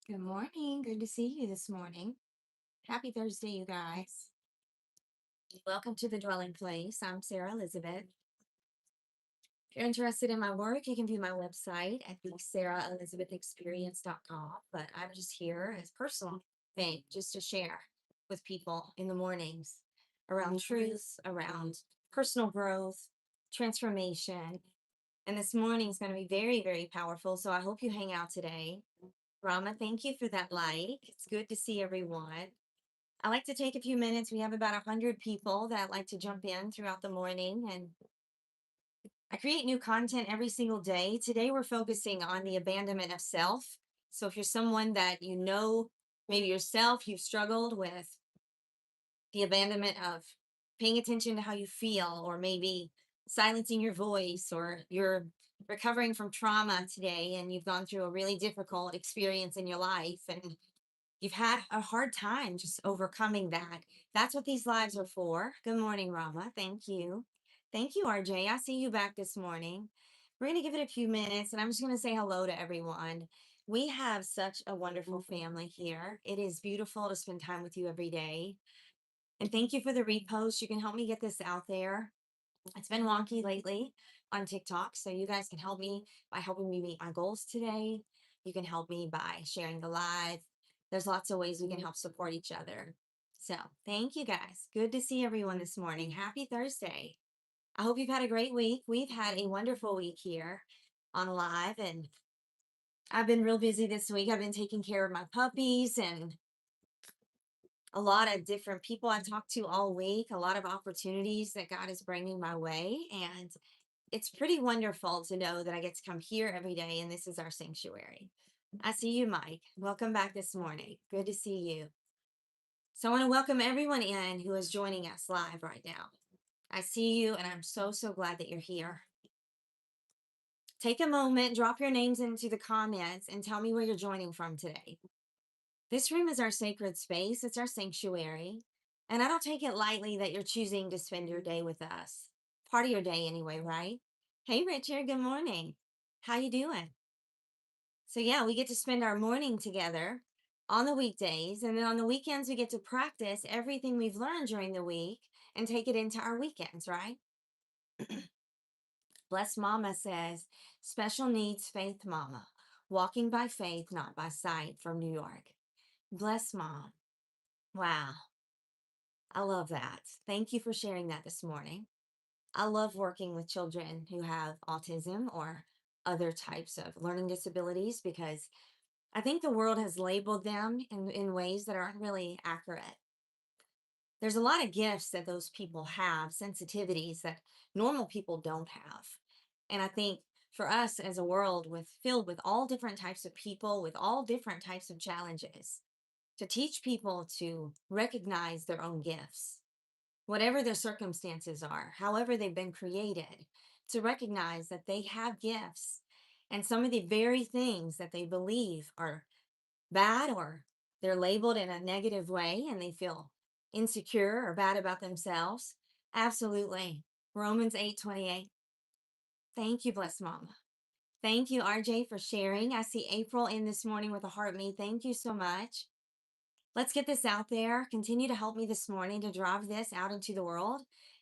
Good morning. Good to see you this morning. Happy Thursday, you guys. Welcome to the dwelling place. I'm Sarah Elizabeth. If you're interested in my work, you can view my website at the sarahelizabethexperience.com. But I'm just here as personal thing, just to share with people in the mornings around truth, around personal growth, transformation. And this morning is going to be very, very powerful. So I hope you hang out today. Rama, thank you for that like. It's good to see everyone. I like to take a few minutes. We have about 100 people that like to jump in throughout the morning, and I create new content every single day. Today, we're focusing on the abandonment of self. So, if you're someone that maybe yourself, you've struggled with the abandonment of paying attention to how you feel, or maybe silencing your voice, or you're recovering from trauma today and you've gone through a really difficult experience in your life, and you've had a hard time just overcoming that. That's what these lives are for. Good morning, Rama. Thank you. Thank you, RJ. I see you back this morning. We're going to give it a few minutes and I'm just going to say hello to everyone. We have such a wonderful family here. It is beautiful to spend time with you every day. And thank you for the repost. You can help me get this out there. It's been wonky lately on TikTok. So you guys can help me by helping me meet my goals today. You can help me by sharing the live. There's lots of ways we can help support each other. So thank you guys. Good to see everyone this morning. Happy Thursday. I hope you've had a great week. We've had a wonderful week here on live, and I've been real busy this week. I've been taking care of my puppies and a lot of different people I've talked to all week, a lot of opportunities that God is bringing my way. And it's pretty wonderful to know that I get to come here every day and this is our sanctuary. I see you, Mike. Welcome back this morning. Good to see you. So I want to welcome everyone in who is joining us live right now. I see you and I'm so, so glad that you're here. Take a moment, drop your names into the comments, and tell me where you're joining from today. This room is our sacred space, it's our sanctuary. And I don't take it lightly that you're choosing to spend your day with us. Part of your day anyway, right? Hey Richard, good morning. How you doing? So yeah, we get to spend our morning together on the weekdays, and then on the weekends we get to practice everything we've learned during the week and take it into our weekends, right? Bless Mama says, special needs faith mama, walking by faith, not by sight, from New York. Bless Mom. Wow. I love that. Thank you for sharing that this morning. I love working with children who have autism or other types of learning disabilities because I think the world has labeled them in ways that aren't really accurate. There's a lot of gifts that those people have, sensitivities that normal people don't have. And I think for us as a world filled with all different types of people with all different types of challenges, to teach people to recognize their own gifts, whatever their circumstances are, however they've been created, to recognize that they have gifts and some of the very things that they believe are bad or they're labeled in a negative way and they feel insecure or bad about themselves. Absolutely. Romans 8:28. Thank you, bless Mama. Thank you, RJ, for sharing. I see April in this morning with a heart me. Thank you so much. Let's get this out there. Continue to help me this morning to drive this out into the world.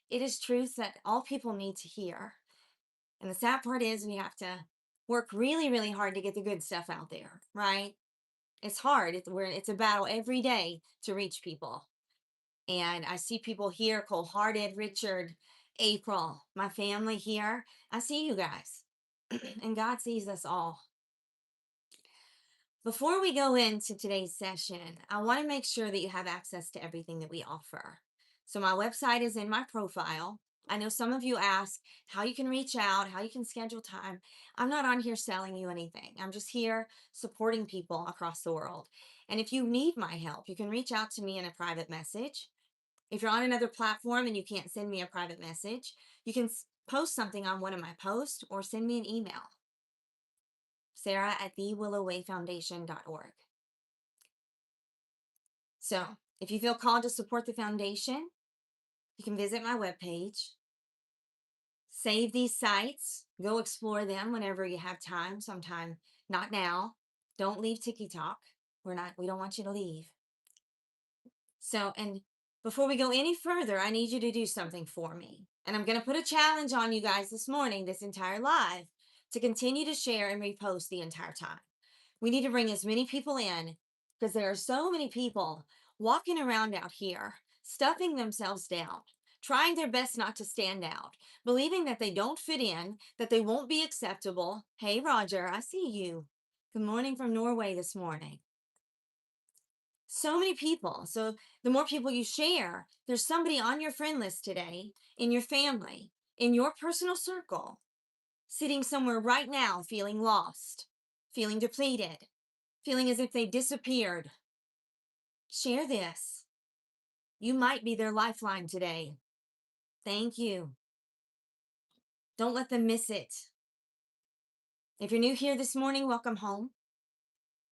It is truth that all people need to hear. And the sad part is we have to work really, really hard to get the good stuff out there, right? It's hard. It's a battle every day to reach people. And I see people here, cold hearted, Richard, April, my family here. I see you guys. And God sees us all. Before we go into today's session, I want to make sure that you have access to everything that we offer. So, my website is in my profile. I know some of you ask how you can reach out, how you can schedule time. I'm not on here selling you anything. I'm just here supporting people across the world. And if you need my help, you can reach out to me in a private message. If you're on another platform and you can't send me a private message, you can post something on one of my posts or send me an email. Sarah at thewillowwayfoundation.org. So if you feel called to support the foundation, you can visit my webpage, save these sites, go explore them whenever you have time, sometime not now. Don't leave TikTok. We don't want you to leave. So, and before we go any further, I need you to do something for me. And I'm going to put a challenge on you guys this morning, this entire live, to continue to share and repost the entire time. We need to bring as many people in because there are so many people walking around out here, stuffing themselves down, trying their best not to stand out, believing that they don't fit in, that they won't be acceptable. Hey, Roger, I see you. Good morning from Norway this morning. So many people. So the more people you share, there's somebody on your friend list today, in your family, in your personal circle, sitting somewhere right now feeling lost, feeling depleted, feeling as if they disappeared. Share this. You might be their lifeline today. Thank you. Don't let them miss it. If you're new here this morning, welcome home.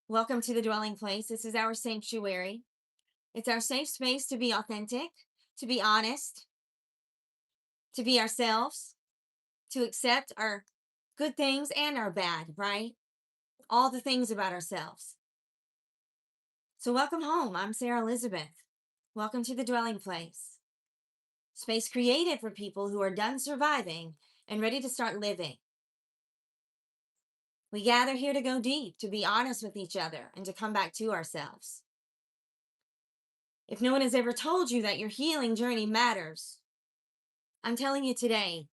Welcome to the dwelling place. This is our sanctuary. It's our safe space to be authentic, to be honest, to be ourselves, to accept our good things and our bad, right? All the things about ourselves. So welcome home. I'm Sarah Elizabeth. Welcome to the dwelling place. Space created for people who are done surviving and ready to start living. We gather here to go deep, to be honest with each other, and to come back to ourselves. If no one has ever told you that your healing journey matters, I'm telling you today,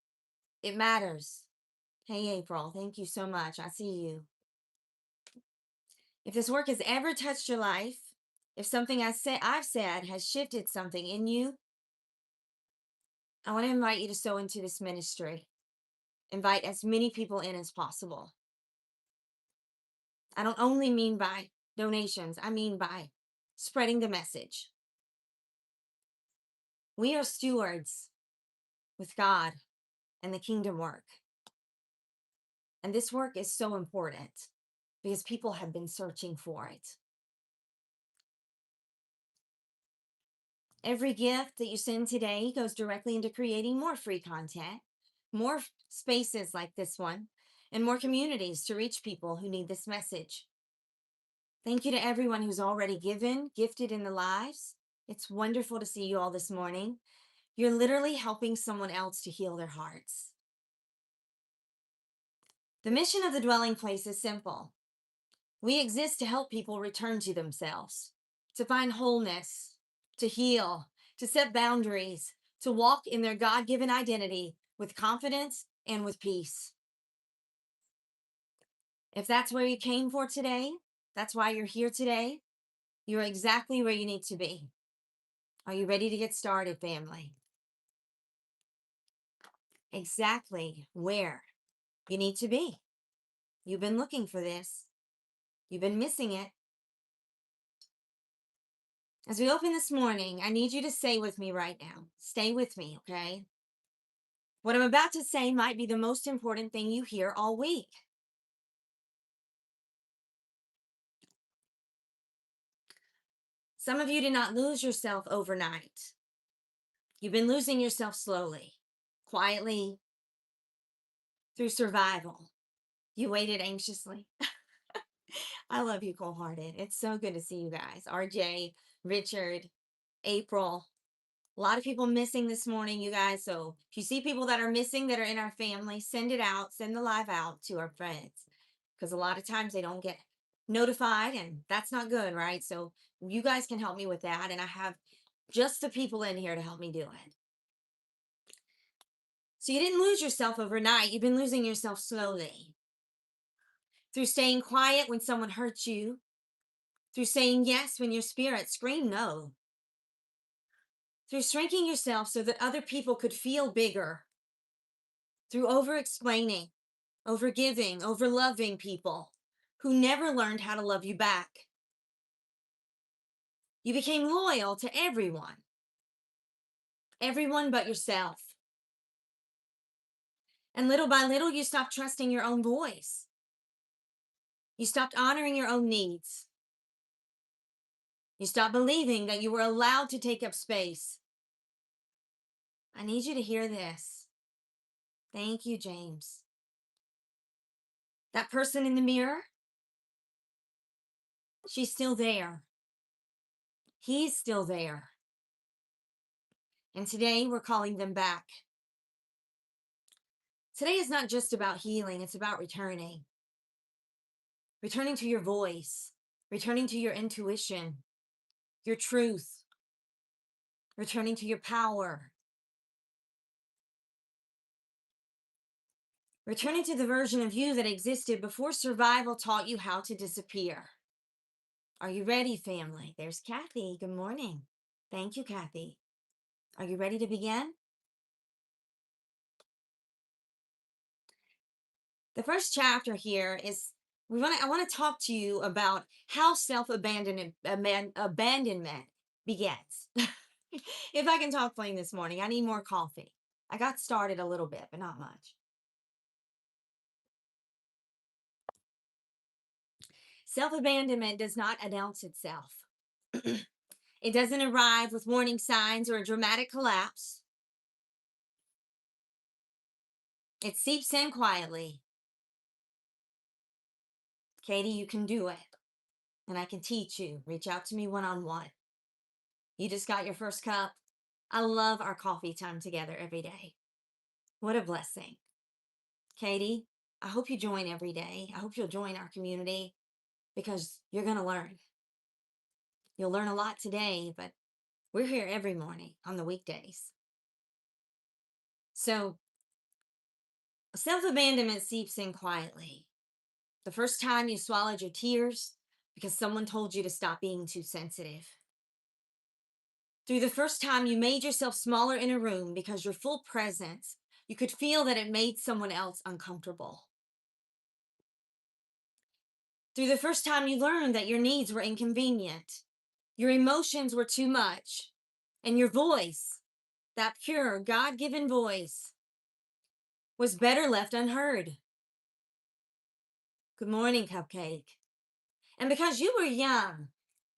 it matters. Hey, April, thank you so much. I see you. If this work has ever touched your life, if something I've said has shifted something in you, I want to invite you to sow into this ministry. Invite as many people in as possible. I don't only mean by donations, I mean by spreading the message. We are stewards with God and the kingdom work. And this work is so important because people have been searching for it. Every gift that you send today goes directly into creating more free content, more spaces like this one, and more communities to reach people who need this message. Thank you to everyone who's already gifted in the lives. It's wonderful to see you all this morning. You're literally helping someone else to heal their hearts. The mission of the dwelling place is simple. We exist to help people return to themselves, to find wholeness, to heal, to set boundaries, to walk in their God-given identity with confidence and with peace. If that's where you came for today, that's why you're here today, you're exactly where you need to be. Are you ready to get started, family? Exactly where you need to be. You've been looking for this. You've been missing it. As we open this morning, I need you to stay with me right now. Stay with me, okay? What I'm about to say might be the most important thing you hear all week. Some of you did not lose yourself overnight. You've been losing yourself slowly, quietly, through survival. You waited anxiously. I love you, Cold Hearted. It's so good to see you guys. RJ, Richard, April. A lot of people missing this morning, you guys. So if you see people that are missing that are in our family, send it out, send the live out to our friends. Because a lot of times they don't get notified and that's not good, right? So you guys can help me with that. And I have just the people in here to help me do it. So you didn't lose yourself overnight. You've been losing yourself slowly. Through staying quiet when someone hurts you. Through saying yes when your spirit screamed no. Through shrinking yourself so that other people could feel bigger. Through over-explaining, over-giving, over-loving people who never learned how to love you back. You became loyal to everyone but yourself. And little by little, you stopped trusting your own voice. You stopped honoring your own needs. You stopped believing that you were allowed to take up space. I need you to hear this. Thank you, James. That person in the mirror, She's still there. He's still there. And today we're calling them back. Today is not just about healing, it's about returning. Returning to your voice, returning to your intuition, your truth, returning to your power, returning to the version of you that existed before survival taught you how to disappear. Are you ready, family? There's Kathy. Good morning. Thank you, Kathy. Are you ready to begin? The first chapter here is I want to talk to you about how abandonment begins. If I can talk plain this morning, I need more coffee. I got started a little bit, but not much. Self-abandonment does not announce itself. It doesn't arrive with warning signs or a dramatic collapse. It seeps in quietly. Katie, you can do it. And I can teach you. Reach out to me one-on-one. You just got your first cup. I love our coffee time together every day. What a blessing. Katie, I hope you join every day. I hope you'll join our community because you're going to learn. You'll learn a lot today, but we're here every morning on the weekdays. So self-abandonment seeps in quietly. The first time you swallowed your tears because someone told you to stop being too sensitive. Through the first time you made yourself smaller in a room because your full presence, you could feel that it made someone else uncomfortable. Through the first time you learned that your needs were inconvenient, your emotions were too much, and your voice, that pure, God-given voice, was better left unheard. Good morning, Cupcake. And because you were young,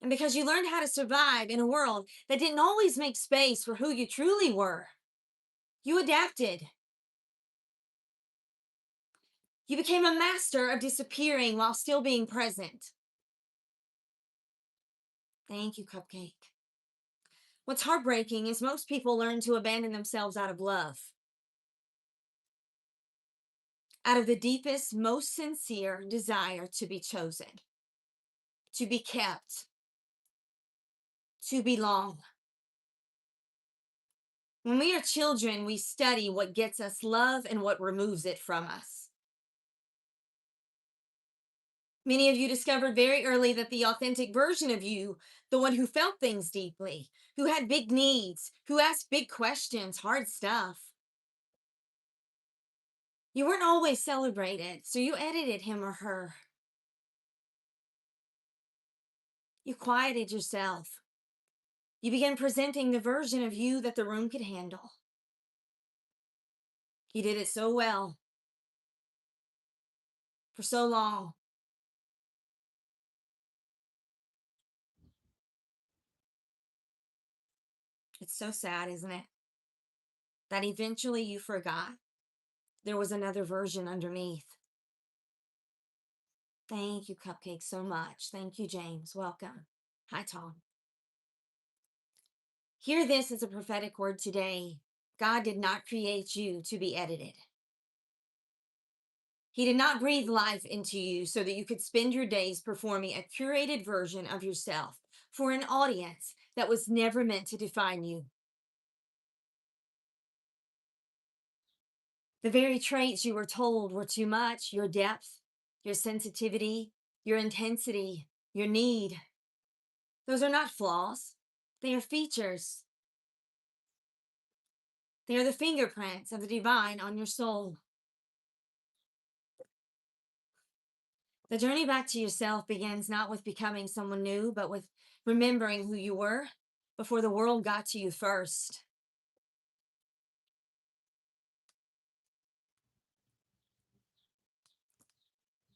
and because you learned how to survive in a world that didn't always make space for who you truly were, you adapted. You became a master of disappearing while still being present. Thank you, Cupcake. What's heartbreaking is most people learn to abandon themselves out of love, out of the deepest, most sincere desire to be chosen, to be kept, to belong. When we are children, we study what gets us love and what removes it from us. Many of you discovered very early that the authentic version of you, the one who felt things deeply, who had big needs, who asked big questions, hard stuff, you weren't always celebrated, so you edited him or her. You quieted yourself. You began presenting the version of you that the room could handle. You did it so well, for so long. It's so sad, isn't it? That eventually you forgot there was another version underneath. Thank you, Cupcake, so much. Thank you, James. Welcome. Hi, Tom. Hear this as a prophetic word today. God did not create you to be edited. He did not breathe life into you so that you could spend your days performing a curated version of yourself for an audience that was never meant to define you. The very traits you were told were too much, your depth, your sensitivity, your intensity, your need, those are not flaws. They are features. They are the fingerprints of the divine on your soul. The journey back to yourself begins not with becoming someone new, but with remembering who you were before the world got to you first.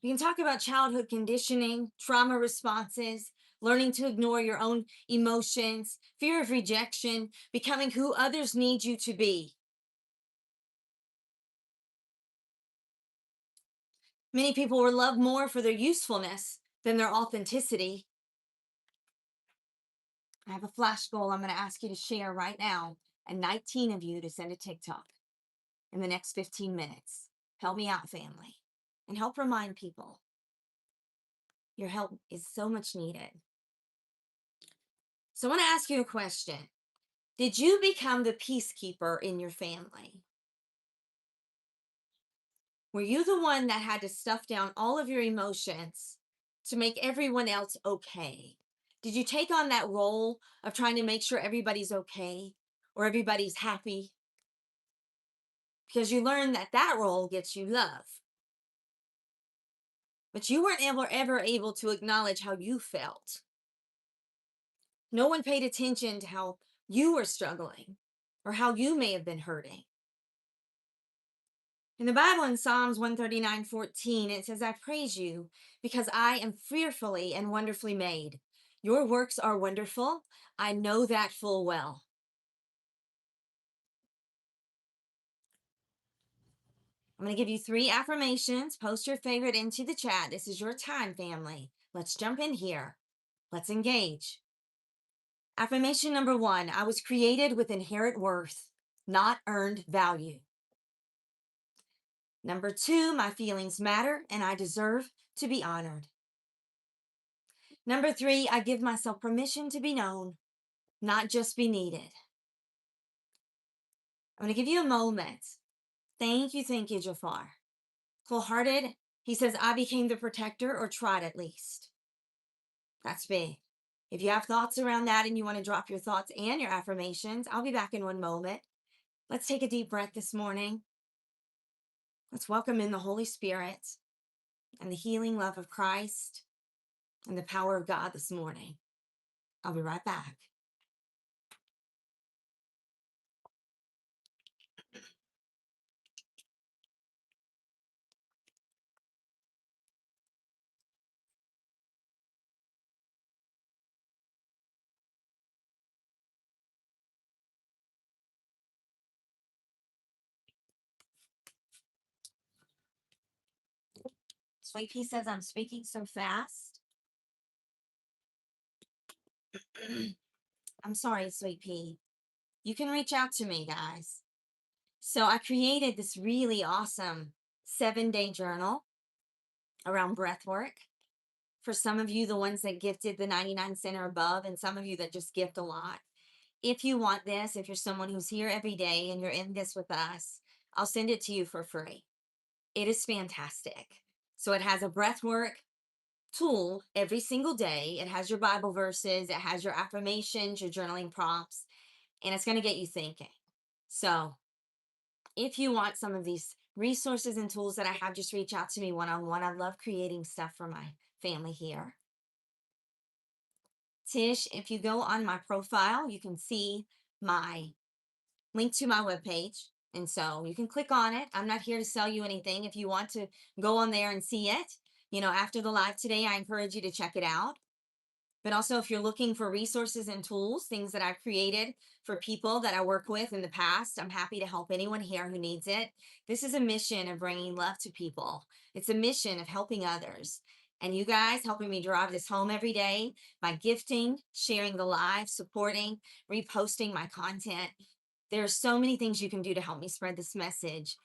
We can talk about childhood conditioning, trauma responses, learning to ignore your own emotions, fear of rejection, becoming who others need you to be. Many people were loved more for their usefulness than their authenticity. I have a flash goal I'm going to ask you to share right now, and 19 of you to send a TikTok in the next 15 minutes. Help me out, family, and help remind people your help is so much needed. So I want to ask you a question. Did you become the peacekeeper in your family? Were you the one that had to stuff down all of your emotions to make everyone else okay? Did you take on that role of trying to make sure everybody's okay or everybody's happy? Because you learned that that role gets you love, but you weren't ever able to acknowledge how you felt. No one paid attention to how you were struggling or how you may have been hurting. In the Bible, in Psalms 139:14, it says, I praise you because I am fearfully and wonderfully made. Your works are wonderful. I know that full well. I'm going to give you 3 affirmations. Post your favorite into the chat. This is your time, family. Let's jump in here. Let's engage. Affirmation number 1, I was created with inherent worth, not earned value. Number 2, my feelings matter and I deserve to be honored. Number 3, I give myself permission to be known, not just be needed. I'm going to give you a moment. Thank you, Jafar. Cold hearted, he says, I became the protector or tried at least. That's big. If you have thoughts around that and you want to drop your thoughts and your affirmations, I'll be back in one moment. Let's take a deep breath this morning. Let's welcome in the Holy Spirit and the healing love of Christ and the power of God this morning. I'll be right back. Sweet Pea says I'm speaking so fast. I'm sorry, Sweet Pea. You can reach out to me, guys. So I created this really awesome 7-day journal around breath work. For some of you, the ones that gifted the 99 cents or above, and some of you that just gift a lot. If you want this, if you're someone who's here every day and you're in this with us, I'll send it to you for free. It is fantastic. So it has a breath work tool every single day. It has your Bible verses, it has your affirmations, your journaling prompts, and it's going to get you thinking. So if you want some of these resources and tools that I have, just reach out to me one-on-one. I love creating stuff for my family here. Tish, if you go on my profile, you can see my link to my webpage. And so you can click on it. I'm not here to sell you anything. If you want to go on there and see it, after the live today, I encourage you to check it out. But also, if you're looking for resources and tools, things that I've created for people that I work with in the past, I'm happy to help anyone here who needs it. This is a mission of bringing love to people. It's a mission of helping others. And you guys helping me drive this home every day by gifting, sharing the live, supporting, reposting my content. There are so many things you can do to help me spread this message.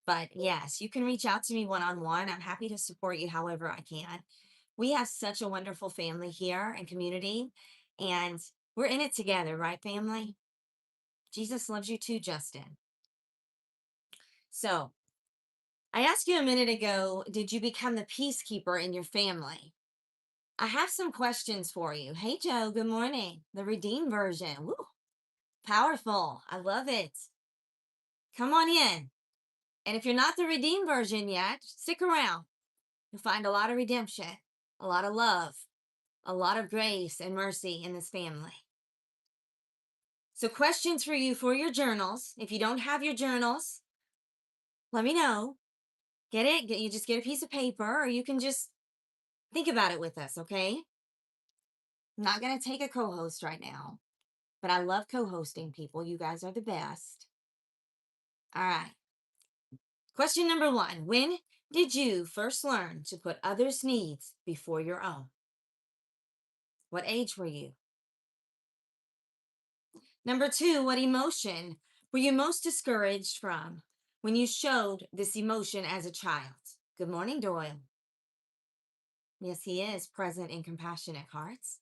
But yes, you can reach out to me one-on-one. I'm happy to support you however I can. We have such a wonderful family here and community, and we're in it together, right, family? Jesus loves you too, Justin. So I asked you a minute ago, did you become the peacekeeper in your family? I have some questions for you. Hey, Joe, good morning. The redeemed version. Woo, powerful. I love it. Come on in. And if you're not the redeemed version yet, stick around. You'll find a lot of redemption, a lot of love, a lot of grace and mercy in this family. So, questions for you for your journals. If you don't have your journals, let me know. You just get a piece of paper, or you can just think about it with us, okay? I'm not going to take a co host right now, but I love co hosting people. You guys are the best. All right. Question number 1. When did you first learn to put others' needs before your own? What age were you? Number two, what emotion were you most discouraged from when you showed this emotion as a child? Good morning, Doyle. Yes, he is present in compassionate hearts,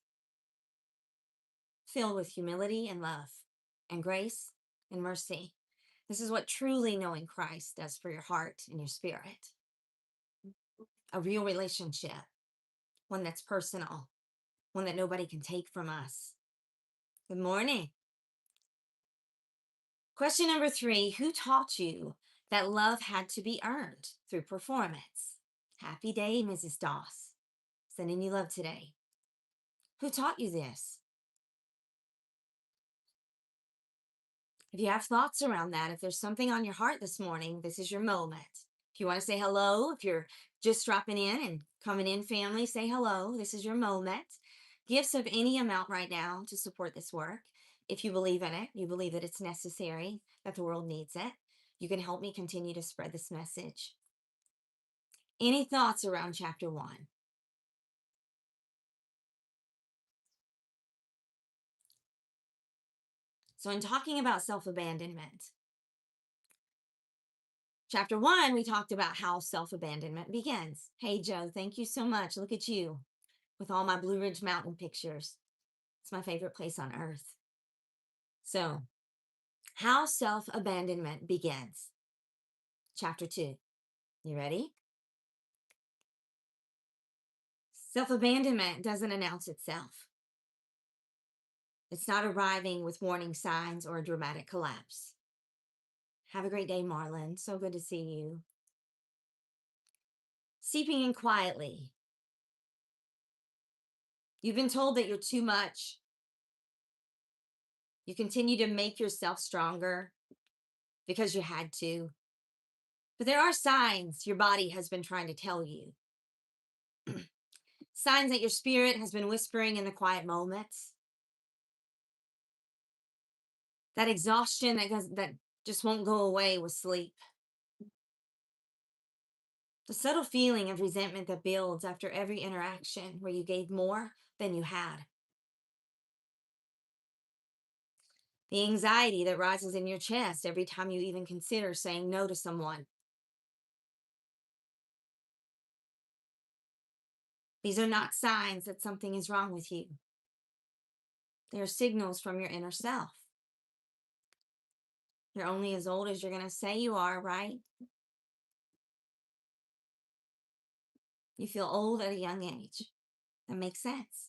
filled with humility and love and grace and mercy. This is what truly knowing Christ does for your heart and your spirit. A real relationship, one that's personal, one that nobody can take from us. Good morning. Question number three, who taught you that love had to be earned through performance? Happy day, Mrs. Doss. Sending you love today. Who taught you this? If you have thoughts around that, if there's something on your heart this morning, this is your moment. If you want to say hello, if you're just dropping in and coming in, family, say hello. This is your moment. Gifts of any amount right now to support this work. If you believe in it, you believe that it's necessary, that the world needs it, you can help me continue to spread this message. Any thoughts around chapter 1? So, in talking about self abandonment, chapter 1, we talked about how self abandonment begins. Hey, Joe, thank you so much. Look at you with all my Blue Ridge Mountain pictures. It's my favorite place on earth. So, how self abandonment begins. Chapter 2. You ready? Self abandonment doesn't announce itself. It's not arriving with warning signs or a dramatic collapse. Have a great day, Marlon. So good to see you. Seeping in quietly. You've been told that you're too much. You continue to make yourself stronger because you had to. But there are signs your body has been trying to tell you. Signs that your spirit has been whispering in the quiet moments. That exhaustion that just won't go away with sleep. The subtle feeling of resentment that builds after every interaction where you gave more than you had. The anxiety that rises in your chest every time you even consider saying no to someone. These are not signs that something is wrong with you. They are signals from your inner self. You're only as old as you're going to say you are, right? You feel old at a young age. That makes sense.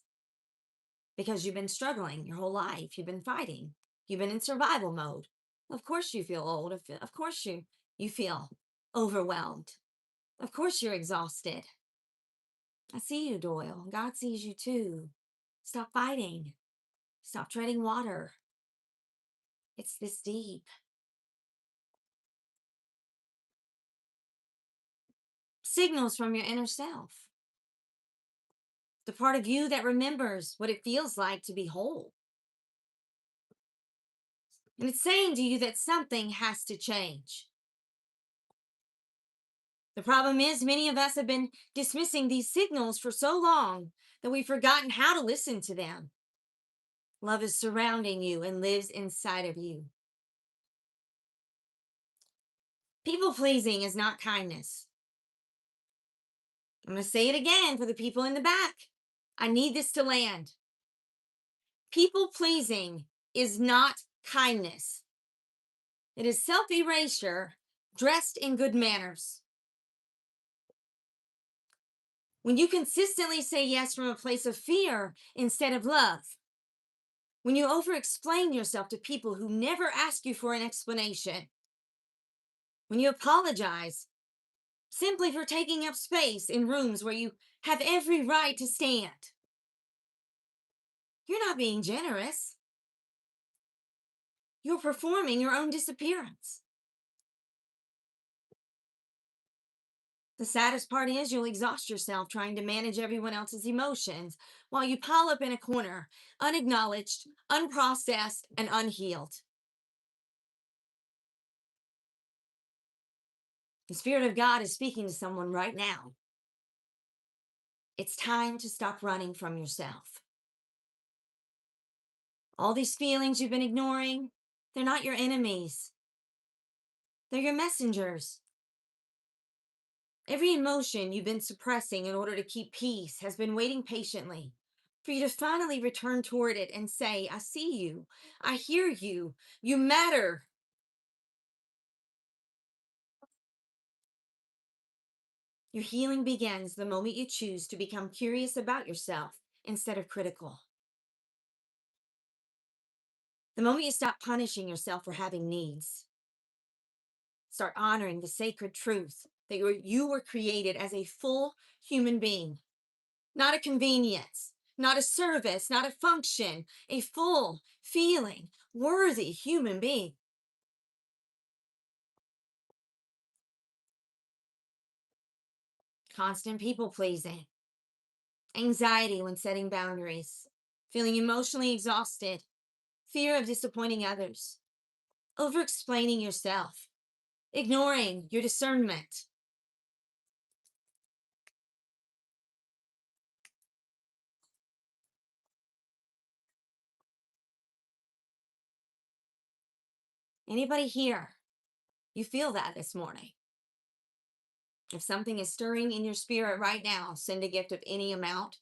Because you've been struggling your whole life. You've been fighting. You've been in survival mode. Of course you feel old. Of course you feel overwhelmed. Of course you're exhausted. I see you, Doyle. God sees you too. Stop fighting. Stop treading water. It's this deep. Signals from your inner self. The part of you that remembers what it feels like to be whole. And it's saying to you that something has to change. The problem is, many of us have been dismissing these signals for so long that we've forgotten how to listen to them. Love is surrounding you and lives inside of you. People pleasing is not kindness. I'm going to say it again for the people in the back. I need this to land. People pleasing is not kindness. It is self erasure dressed in good manners. When you consistently say yes from a place of fear instead of love, when you over explain yourself to people who never ask you for an explanation, when you apologize simply for taking up space in rooms where you have every right to stand, you're not being generous. You're performing your own disappearance. The saddest part is you'll exhaust yourself trying to manage everyone else's emotions while you pile up in a corner, unacknowledged, unprocessed, and unhealed. The Spirit of God is speaking to someone right now. It's time to stop running from yourself. All these feelings you've been ignoring, they're not your enemies, they're your messengers. Every emotion you've been suppressing in order to keep peace has been waiting patiently for you to finally return toward it and say, I see you, I hear you, you matter. Your healing begins the moment you choose to become curious about yourself instead of critical. The moment you stop punishing yourself for having needs, start honoring the sacred truth that you were created as a full human being, not a convenience, not a service, not a function, a full, feeling, worthy human being. Constant people pleasing, anxiety when setting boundaries, feeling emotionally exhausted, fear of disappointing others, over explaining yourself, ignoring your discernment. Anybody here, you feel that this morning? If something is stirring in your spirit right now, send a gift of any amount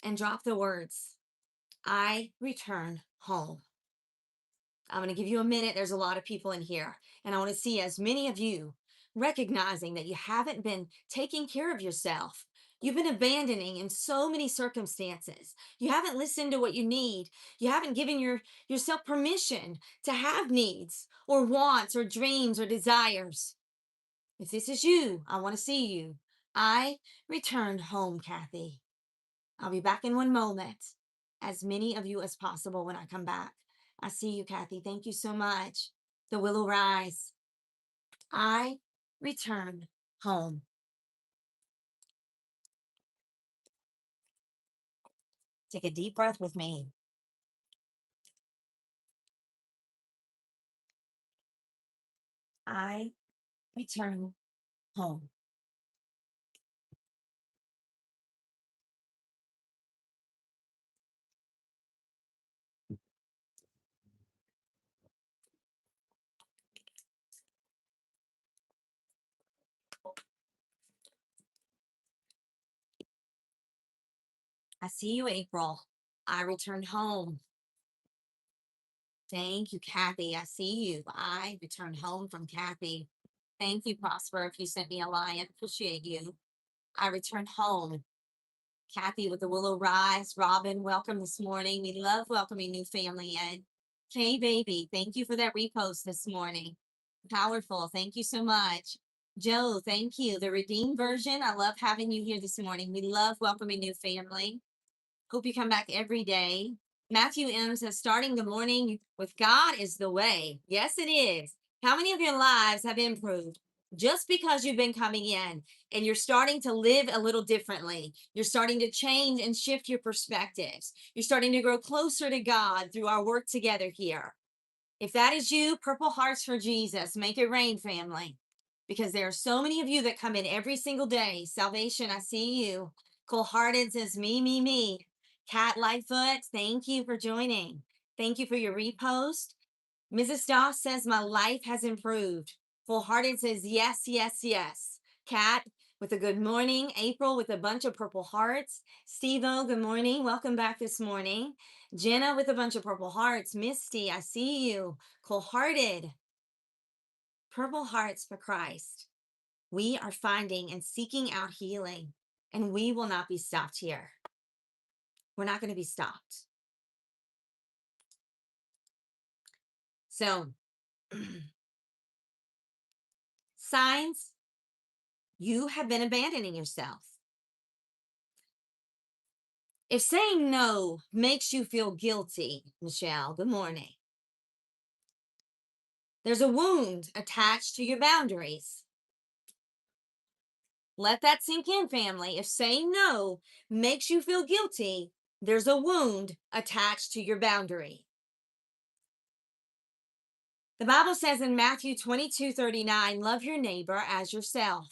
and drop the words, I return home. I'm going to give you a minute. There's a lot of people in here, and I want to see as many of you recognizing that you haven't been taking care of yourself. You've been abandoning in so many circumstances. You haven't listened to what you need. You haven't given yourself permission to have needs or wants or dreams or desires. If this is you, I want to see you. I returned home, Kathy. I'll be back in one moment. As many of you as possible when I come back. I see you, Kathy. Thank you so much. The will rise. I return home. Take a deep breath with me. I return home. I see you, April. I return home. Thank you, Kathy. I see you. I returned home from Kathy. Thank you, Prosper. If you sent me a lion, appreciate you. I returned home. Kathy with the Willow Rise. Robin, welcome this morning. We love welcoming new family in. Kay Baby, thank you for that repost this morning. Powerful. Thank you so much. Joe, thank you. The redeemed version. I love having you here this morning. We love welcoming new family. Hope you come back every day. Matthew M says, starting the morning with God is the way. Yes, it is. How many of your lives have improved just because you've been coming in and you're starting to live a little differently? You're starting to change and shift your perspectives. You're starting to grow closer to God through our work together here. If that is you, Purple Hearts for Jesus, make it rain, family. Because there are so many of you that come in every single day. Salvation, I see you. Cold Hearted says, me. Cat Lightfoot, thank you for joining. Thank you for your repost. Mrs. Doss says, my life has improved. Full Hearted says, yes. Cat with a good morning. April with a bunch of purple hearts. Steve-O, good morning. Welcome back this morning. Jenna with a bunch of purple hearts. Misty, I see you. Cold Hearted. Purple hearts for Christ. We are finding and seeking out healing, and we will not be stopped here. We're not going to be stopped. So, signs you have been abandoning yourself. If saying no makes you feel guilty, Michelle, good morning. There's a wound attached to your boundaries. Let that sink in, family. If saying no makes you feel guilty, there's a wound attached to your boundary. The Bible says in Matthew 22:39, love your neighbor as yourself.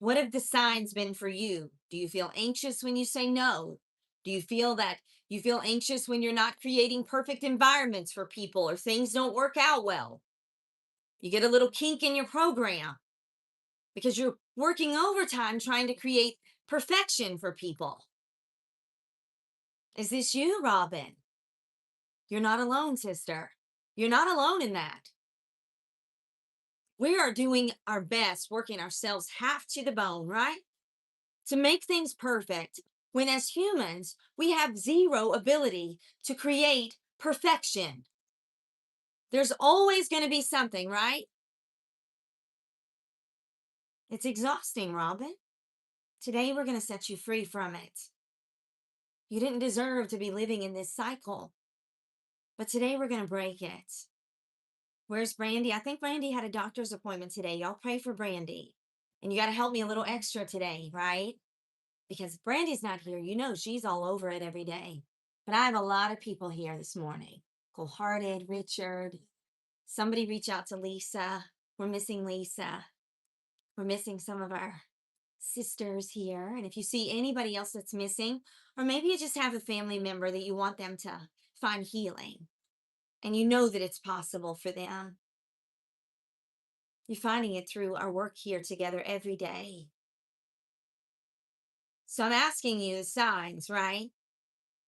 What have the signs been for you? Do you feel anxious when you say no? Do you feel that you feel anxious when you're not creating perfect environments for people or things don't work out well? You get a little kink in your program because you're working overtime trying to create perfection for people. Is this you, Robin? You're not alone, sister. You're not alone in that. We are doing our best, working ourselves half to the bone, right? To make things perfect, when as humans, we have zero ability to create perfection. There's always going to be something, right? It's exhausting, Robin. Today, we're going to set you free from it. You didn't deserve to be living in this cycle, but today we're going to break it. Where's Brandy? I think Brandy had a doctor's appointment today. Y'all pray for Brandy. And you got to help me a little extra today, right? Because Brandy's not here. You know, she's all over it every day. But I have a lot of people here this morning. Cold Hearted, Richard. Somebody reach out to Lisa. We're missing Lisa. We're missing some of our sisters here. And if you see anybody else that's missing, or maybe you just have a family member that you want them to find healing, and you know that it's possible for them, you're finding it through our work here together every day. So I'm asking you the signs, right?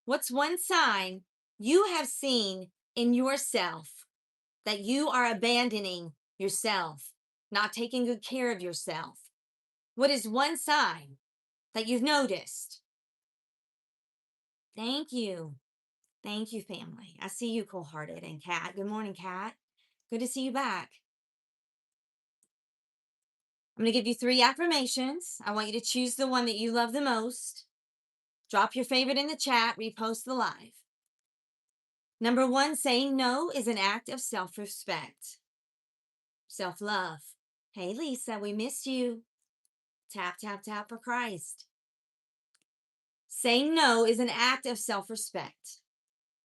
What's one sign you have seen in yourself that you are abandoning yourself, not taking good care of yourself? What is one sign that you've noticed? Thank you. Thank you, family. I see you, Cold Hearted and Kat. Good morning, Kat. Good to see you back. I'm going to give you 3 affirmations. I want you to choose the one that you love the most. Drop your favorite in the chat, repost the live. Number 1, saying no is an act of self respect, self love. Hey, Lisa, we missed you. Tap, tap, tap for Christ. Saying no is an act of self respect.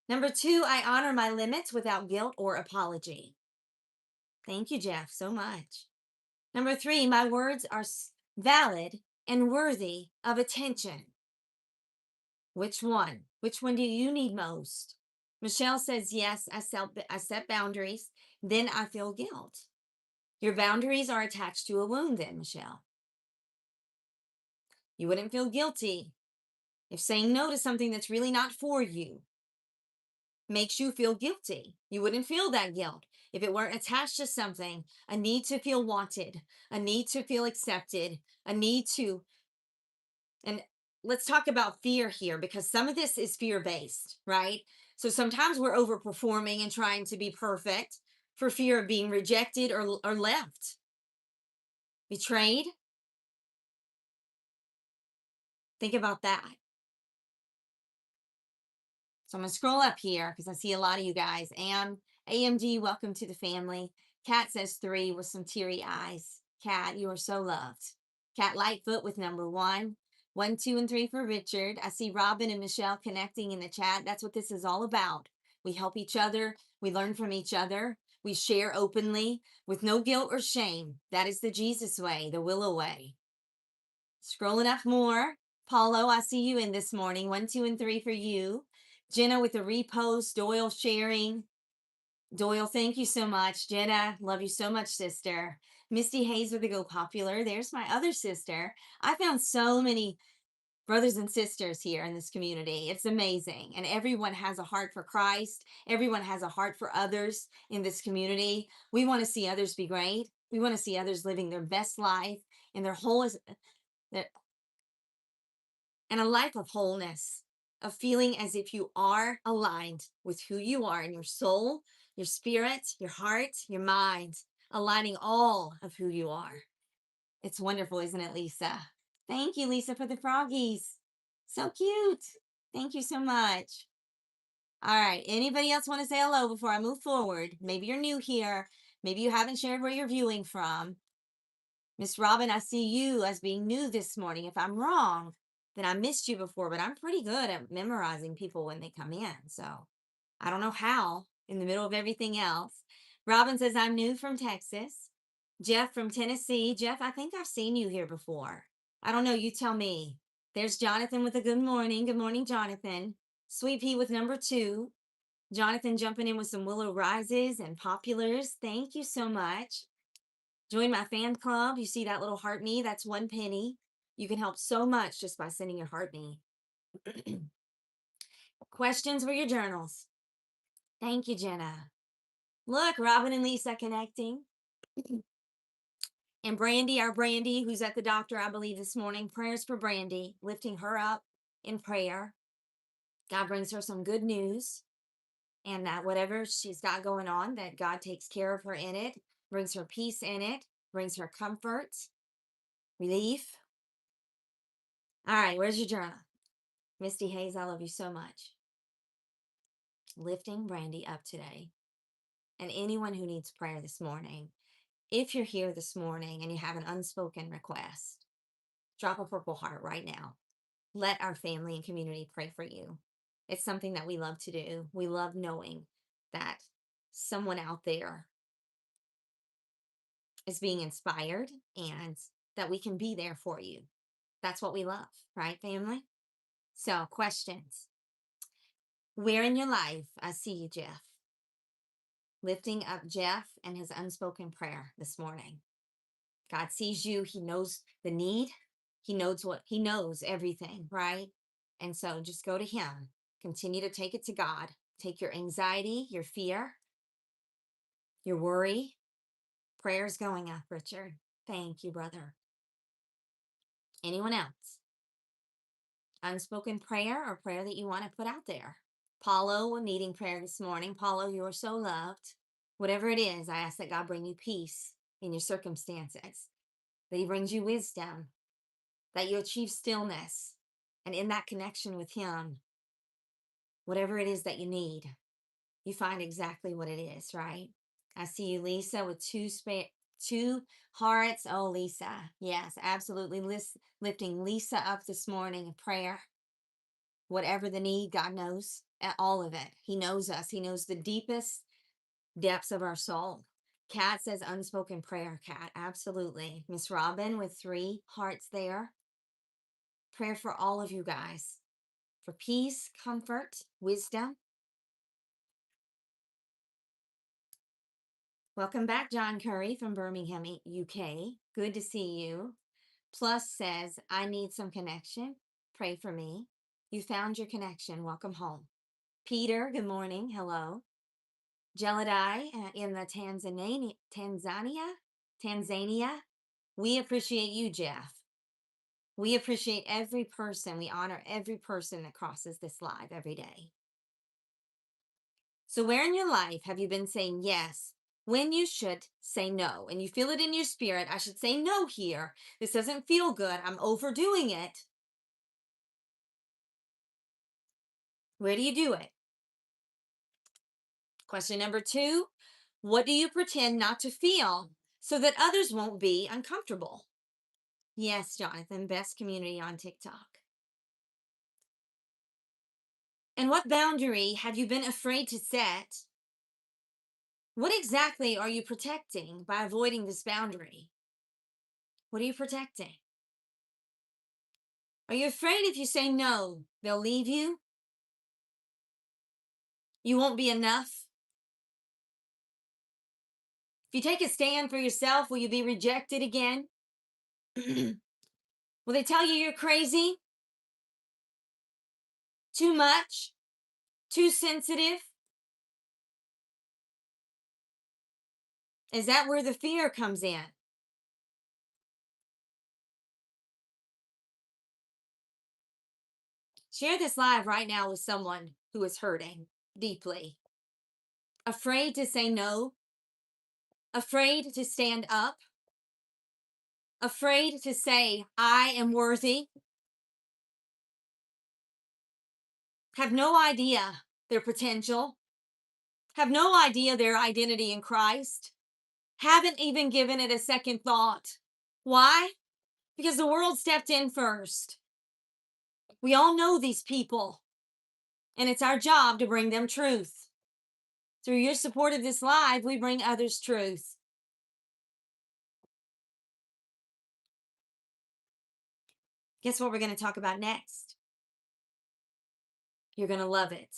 Number 2, I honor my limits without guilt or apology. Thank you, Jeff, so much. Number 3, my words are valid and worthy of attention. Which one? Which one do you need most? Michelle says, yes, I set boundaries, then I feel guilt. Your boundaries are attached to a wound then, Michelle. You wouldn't feel guilty if saying no to something that's really not for you makes you feel guilty. You wouldn't feel that guilt if it weren't attached to something, a need to feel wanted, a need to feel accepted, a need to. And let's talk about fear here, because some of this is fear based, right? So sometimes we're overperforming and trying to be perfect for fear of being rejected or left, betrayed. Think about that. So I'm going to scroll up here because I see a lot of you guys. AMD, welcome to the family. Kat says 3 with some teary eyes. Kat, you are so loved. Kat Lightfoot with number 1. 1, 2, and 3 for Richard. I see Robin and Michelle connecting in the chat. That's what this is all about. We help each other. We learn from each other. We share openly with no guilt or shame. That is the Jesus way, the Willow way. Scrolling up more. Paulo, I see you in this morning. 1, 2, and 3 for you. Jenna with the repost. Doyle sharing. Doyle, thank you so much. Jenna, love you so much, sister. Misty Hayes with the Go Popular. There's my other sister. I found so many brothers and sisters here in this community. It's amazing. And everyone has a heart for Christ. Everyone has a heart for others in this community. We want to see others be great. We want to see others living their best life and and a life of wholeness, of feeling as if you are aligned with who you are in your soul, your spirit, your heart, your mind, aligning all of who you are. It's wonderful, isn't it, Lisa? Thank you, Lisa, for the froggies. So cute. Thank you so much. All right. Anybody else want to say hello before I move forward? Maybe you're new here. Maybe you haven't shared where you're viewing from. Miss Robin, I see you as being new this morning. If I'm wrong, then I missed you before, but I'm pretty good at memorizing people when they come in. So I don't know how in the middle of everything else. Robin says, I'm new from Texas. Jeff from Tennessee. Jeff, I think I've seen you here before. I don't know. You tell me. There's Jonathan with a good morning. Good morning, Jonathan. Sweet Pea with number two. Jonathan jumping in with some Willow Rises and Populars. Thank you so much. Join my fan club. You see that little heart me? That's 1 penny. You can help so much just by sending your heart me. Questions for your journals. Thank you, Jenna. Look, Robin and Lisa connecting. And Brandy, our Brandy, who's at the doctor, I believe, this morning. Prayers for Brandy, lifting her up in prayer. God brings her some good news. And that whatever she's got going on, that God takes care of her in it, brings her peace in it, brings her comfort, relief. All right, where's your journal? Misty Hayes, I love you so much. Lifting Brandy up today. And anyone who needs prayer this morning, if you're here this morning and you have an unspoken request, drop a purple heart right now. Let our family and community pray for you. It's something that we love to do. We love knowing that someone out there is being inspired and that we can be there for you. That's what we love, right, family? So, questions. Where in your life, I see you, Jeff, lifting up Jeff and his unspoken prayer this morning. God sees you. He knows the need. He knows everything, right? And so just go to him. Continue to take it to God. Take your anxiety, your fear, your worry. Prayers going up, Richard. Thank you, brother. Anyone else? Unspoken prayer or prayer that you want to put out there? Paulo needing prayer this morning. Paulo, you are so loved. Whatever it is, I ask that God bring you peace in your circumstances, that he brings you wisdom, that you achieve stillness, and in that connection with him, whatever it is that you need, you find exactly what it is, right? I see you, Lisa, with two hearts. Oh, Lisa. Yes, absolutely. Lifting Lisa up this morning in prayer. Whatever the need, God knows all of it. He knows us. He knows the deepest depths of our soul. Kat says unspoken prayer, Kat. Absolutely. Miss Robin with 3 hearts there. Prayer for all of you guys. For peace, comfort, wisdom. Welcome back, John Curry from Birmingham, UK. Good to see you. Plus says, I need some connection. Pray for me. You found your connection. Welcome home. Peter, good morning. Hello. Jeladai in the Tanzania. We appreciate you, Jeff. We appreciate every person. We honor every person that crosses this live every day. So where in your life have you been saying yes when you should say no? And you feel it in your spirit. I should say no here. This doesn't feel good. I'm overdoing it. Where do you do it? Question number 2, what do you pretend not to feel so that others won't be uncomfortable? Yes, Jonathan, best community on TikTok. And what boundary have you been afraid to set? What exactly are you protecting by avoiding this boundary? What are you protecting? Are you afraid if you say no, they'll leave you? You won't be enough? If you take a stand for yourself, will you be rejected again? Will they tell you you're crazy? Too much? Too sensitive? Is that where the fear comes in? Share this live right now with someone who is hurting deeply, afraid to say no, afraid to stand up, afraid to say, I am worthy, have no idea their potential, have no idea their identity in Christ, haven't even given it a second thought. Why? Because the world stepped in first. We all know these people, and it's our job to bring them truth. Through your support of this live, we bring others truth. Guess what we're going to talk about next? You're going to love it.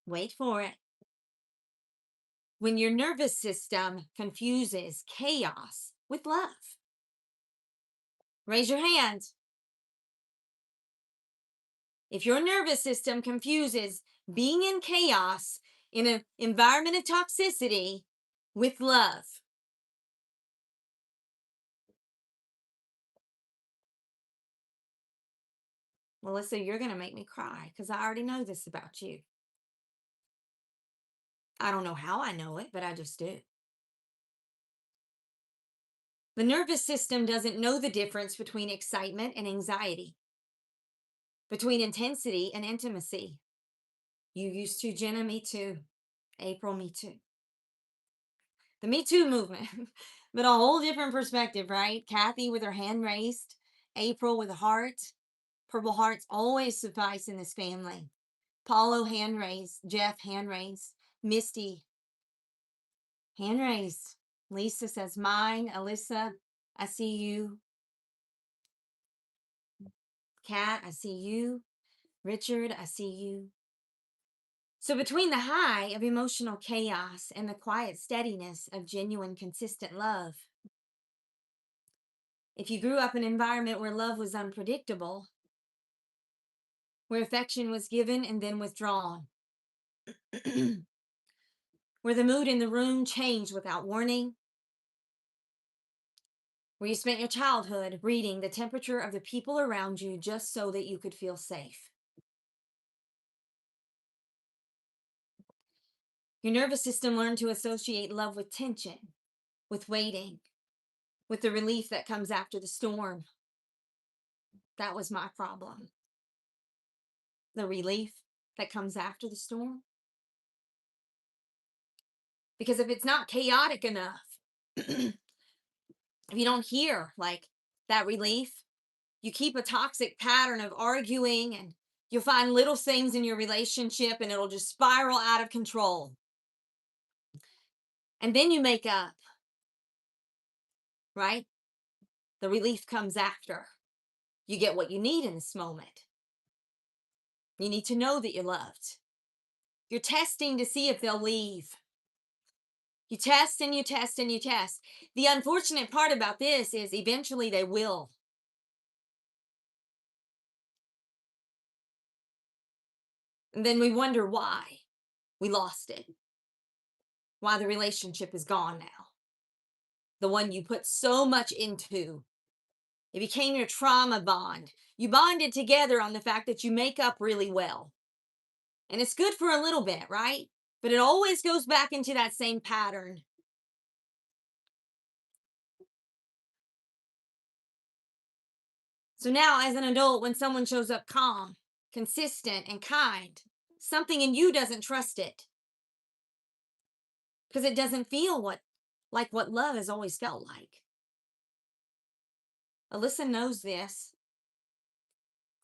Wait for it. When your nervous system confuses chaos with love. Raise your hand. If your nervous system confuses being in chaos in an environment of toxicity with love. Melissa, you're going to make me cry because I already know this about you. I don't know how I know it, but I just do. The nervous system doesn't know the difference between excitement and anxiety, between intensity and intimacy. You used to, Jenna, me too. April, me too. The Me Too movement, but a whole different perspective, right? Kathy with her hand raised, April with a heart. Purple hearts always suffice in this family. Paulo, hand raised. Jeff, hand raised. Misty, hand raised. Lisa says mine. Alyssa, I see you. Kat, I see you. Richard, I see you. So between the high of emotional chaos and the quiet steadiness of genuine, consistent love, if you grew up in an environment where love was unpredictable, where affection was given and then withdrawn, where the mood in the room changed without warning, where you spent your childhood reading the temperature of the people around you just so that you could feel safe. Your nervous system learned to associate love with tension, with waiting, with the relief that comes after the storm. That was my problem. The relief that comes after the storm. Because if it's not chaotic enough, if you don't hear like that relief, you keep a toxic pattern of arguing and you'll find little things in your relationship and it'll just spiral out of control. And then you make up, right? The relief comes after. You get what you need in this moment. You need to know that you're loved. You're testing to see if they'll leave. You test and you test and you test. The unfortunate part about this is eventually they will. And then we wonder why we lost it. Why the relationship is gone now. The one you put so much into. It became your trauma bond. You bonded together on the fact that you make up really well. And it's good for a little bit, right? But it always goes back into that same pattern. So now, as an adult, when someone shows up calm, consistent, and kind, something in you doesn't trust it. Because it doesn't feel like what love has always felt like. Alyssa knows this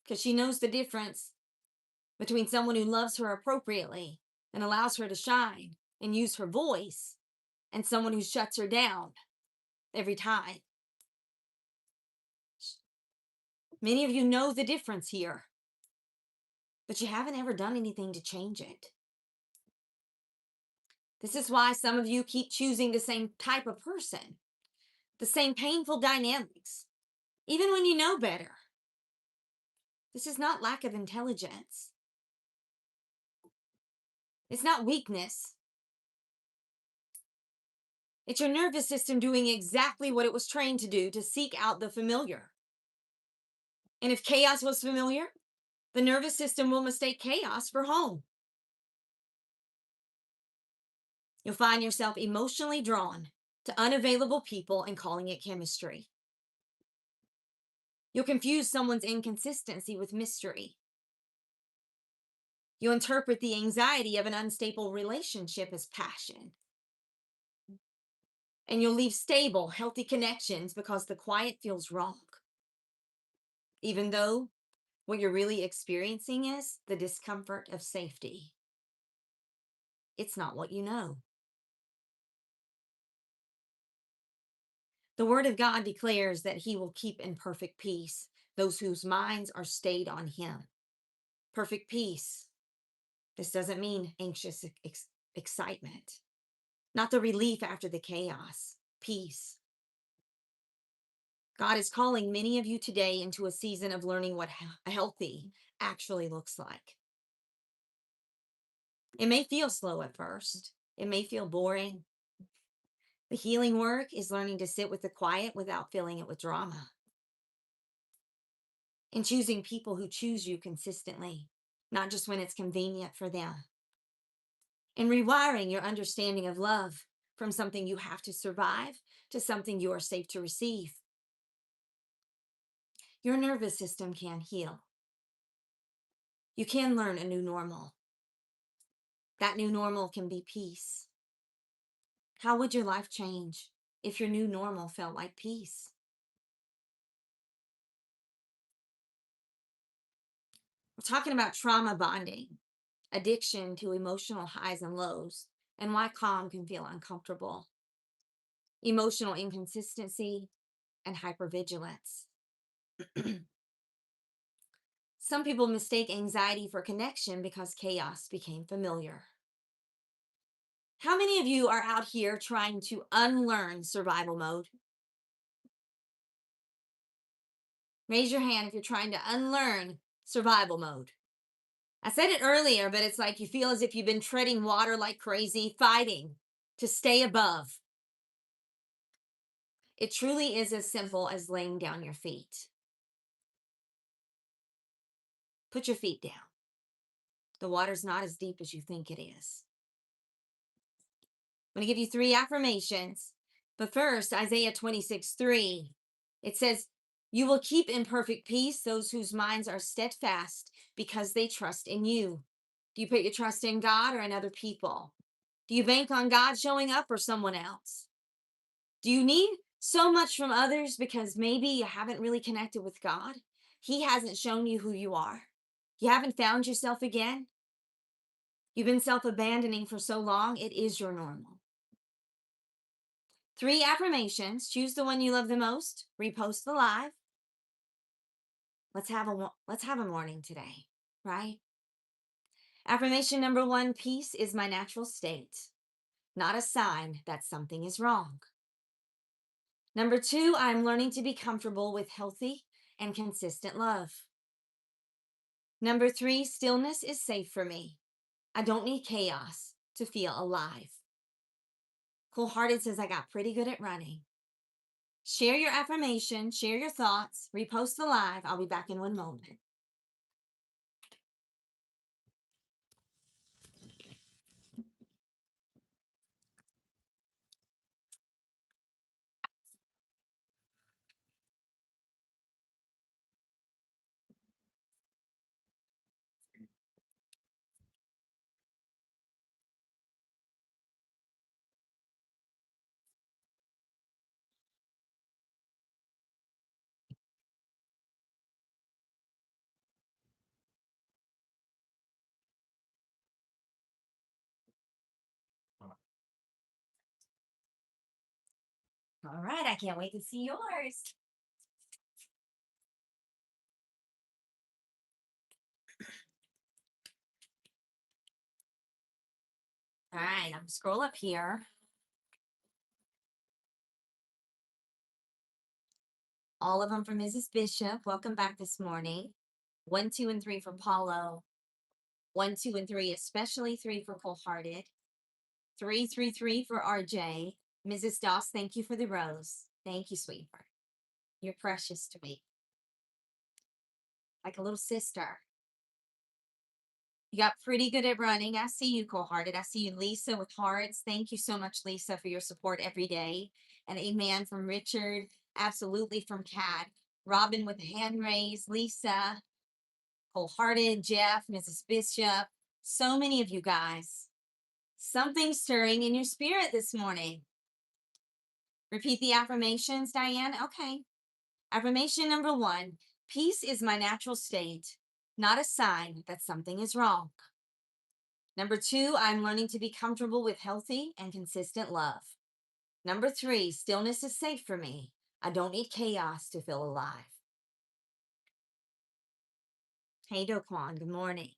because she knows the difference between someone who loves her appropriately and allows her to shine and use her voice and someone who shuts her down every time. Many of you know the difference here, but you haven't ever done anything to change it. This is why some of you keep choosing the same type of person, the same painful dynamics, even when you know better. This is not lack of intelligence. It's not weakness. It's your nervous system doing exactly what it was trained to do, to seek out the familiar. And if chaos was familiar, the nervous system will mistake chaos for home. You'll find yourself emotionally drawn to unavailable people and calling it chemistry. You'll confuse someone's inconsistency with mystery. You'll interpret the anxiety of an unstable relationship as passion. And you'll leave stable, healthy connections because the quiet feels wrong. Even though what you're really experiencing is the discomfort of safety. It's not what you know. The word of God declares that he will keep in perfect peace those whose minds are stayed on him. Perfect peace. This doesn't mean anxious excitement, not the relief after the chaos. Peace. God is calling many of you today into a season of learning what healthy actually looks like. It may feel slow at first, it may feel boring. The healing work is learning to sit with the quiet without filling it with drama, and choosing people who choose you consistently, not just when it's convenient for them, and rewiring your understanding of love from something you have to survive to something you are safe to receive. Your nervous system can heal. You can learn a new normal. That new normal can be peace. How would your life change if your new normal felt like peace? We're talking about trauma bonding, addiction to emotional highs and lows, and why calm can feel uncomfortable, emotional inconsistency, and hypervigilance. Some people mistake anxiety for connection because chaos became familiar. How many of you are out here trying to unlearn survival mode? Raise your hand if you're trying to unlearn survival mode. I said it earlier, but it's like you feel as if you've been treading water like crazy, fighting to stay above. It truly is as simple as laying down your feet. Put your feet down. The water's not as deep as you think it is. I'm going to give you 3 affirmations. But first, Isaiah 26:3. It says, "You will keep in perfect peace those whose minds are steadfast because they trust in you." Do you put your trust in God or in other people? Do you bank on God showing up or someone else? Do you need so much from others because maybe you haven't really connected with God? He hasn't shown you who you are. You haven't found yourself again. You've been self abandoning for so long, it is your normal. 3 affirmations. Choose the one you love the most. Repost the live. Let's have a morning today, right? Affirmation number 1, peace is my natural state, not a sign that something is wrong. Number 2, I'm learning to be comfortable with healthy and consistent love. Number 3, stillness is safe for me. I don't need chaos to feel alive. Cool Hearted says I got pretty good at running. Share your affirmation, share your thoughts, repost the live. I'll be back in one moment. All right, I can't wait to see yours. All right, I'm scroll up here. All of them from Mrs. Bishop. Welcome back this morning. 1, 2, and 3 for Paulo. 1, 2, and 3, especially 3 for Cold Hearted. 3, 3, 3 for RJ. Mrs. Doss, thank you for the rose. Thank you, sweetheart. You're precious to me. Like a little sister. You got pretty good at running. I see you, Cold Hearted. I see you, Lisa, with hearts. Thank you so much, Lisa, for your support every day. And amen from Richard. Absolutely from Kat. Robin with the hand raised. Lisa, Wholehearted, Jeff, Mrs. Bishop. So many of you guys. Something stirring in your spirit this morning. Repeat the affirmations, Diane. Okay. Affirmation number 1, peace is my natural state, not a sign that something is wrong. Number 2, I'm learning to be comfortable with healthy and consistent love. Number 3, stillness is safe for me. I don't need chaos to feel alive. Hey, Doquan, good morning.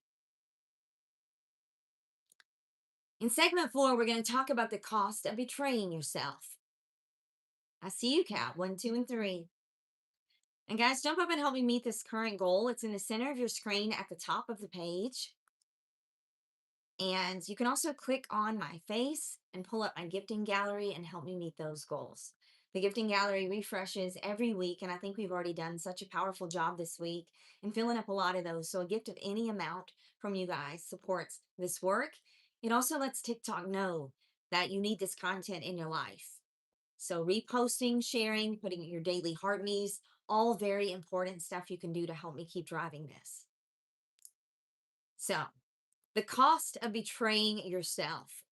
In segment 4, we're going to talk about the cost of betraying yourself. I see you, Cat. 1, 2, and 3. And guys, jump up and help me meet this current goal. It's in the center of your screen at the top of the page. And you can also click on my face and pull up my gifting gallery and help me meet those goals. The gifting gallery refreshes every week, and I think we've already done such a powerful job this week in filling up a lot of those. So, a gift of any amount from you guys supports this work. It also lets TikTok know that you need this content in your life. So, reposting, sharing, putting your daily heart me's, all very important stuff you can do to help me keep driving this. So, the cost of betraying yourself.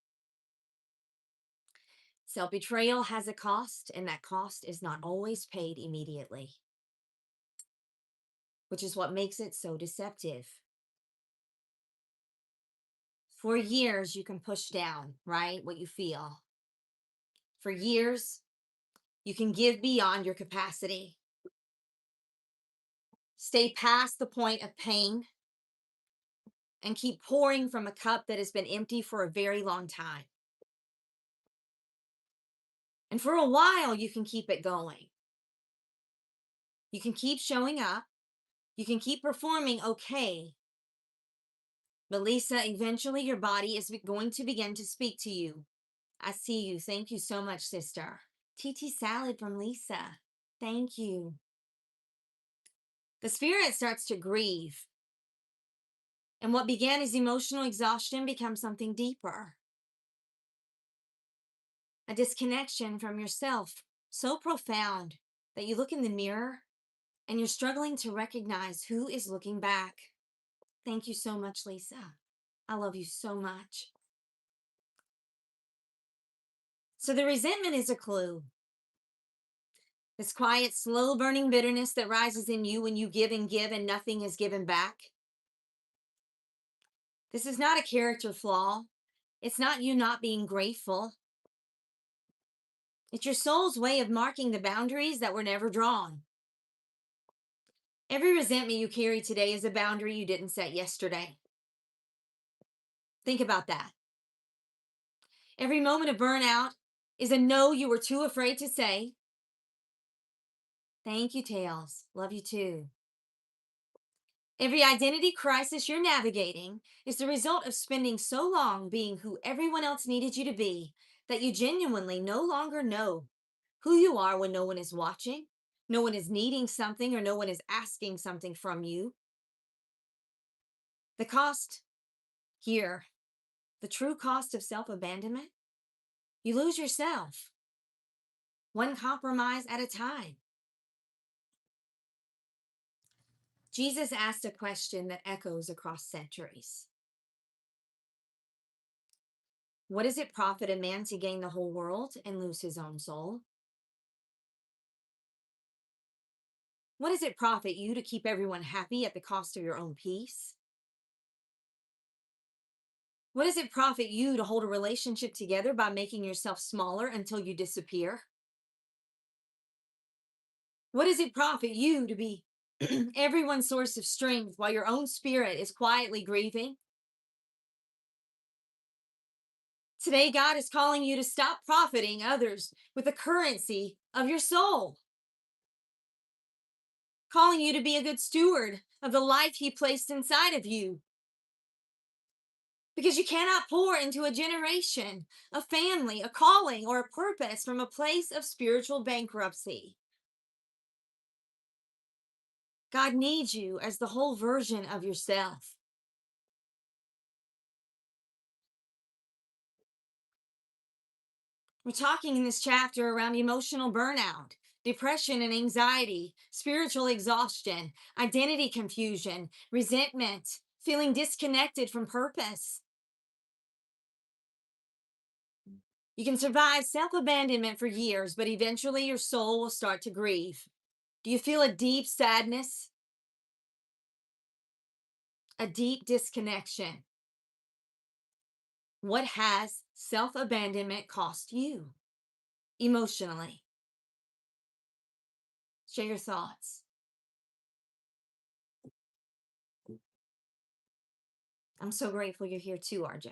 Self betrayal has a cost, and that cost is not always paid immediately, which is what makes it so deceptive. For years, you can push down, right? What you feel. For years, you can give beyond your capacity, stay past the point of pain, and keep pouring from a cup that has been empty for a very long time. And for a while, you can keep it going. You can keep showing up. You can keep performing okay. But Lisa, eventually your body is going to begin to speak to you. I see you. Thank you so much, sister. TT salad from Lisa. Thank you. The spirit starts to grieve. And what began as emotional exhaustion becomes something deeper. A disconnection from yourself so profound that you look in the mirror and you're struggling to recognize who is looking back. Thank you so much, Lisa. I love you so much. So the resentment is a clue. This quiet, slow burning bitterness that rises in you when you give and nothing is given back. This is not a character flaw. It's not you not being grateful. It's your soul's way of marking the boundaries that were never drawn. Every resentment you carry today is a boundary you didn't set yesterday. Think about that. Every moment of burnout is a no you were too afraid to say. Thank you, Tails. Love you too. Every identity crisis you're navigating is the result of spending so long being who everyone else needed you to be that you genuinely no longer know who you are when no one is watching, no one is needing something, or no one is asking something from you. The cost here, the true cost of self abandonment, you lose yourself, one compromise at a time. Jesus asked a question that echoes across centuries. What does it profit a man to gain the whole world and lose his own soul? What does it profit you to keep everyone happy at the cost of your own peace? What does it profit you to hold a relationship together by making yourself smaller until you disappear? What does it profit you to be everyone's source of strength while your own spirit is quietly grieving? Today, God is calling you to stop profiting others with the currency of your soul, calling you to be a good steward of the life He placed inside of you. Because you cannot pour into a generation, a family, a calling, or a purpose from a place of spiritual bankruptcy. God needs you as the whole version of yourself. We're talking in this chapter around emotional burnout, depression and anxiety, spiritual exhaustion, identity confusion, resentment, feeling disconnected from purpose. You can survive self abandonment for years, but eventually your soul will start to grieve. Do you feel a deep sadness? A deep disconnection? What has self abandonment cost you emotionally? Share your thoughts. I'm so grateful you're here too, RJ.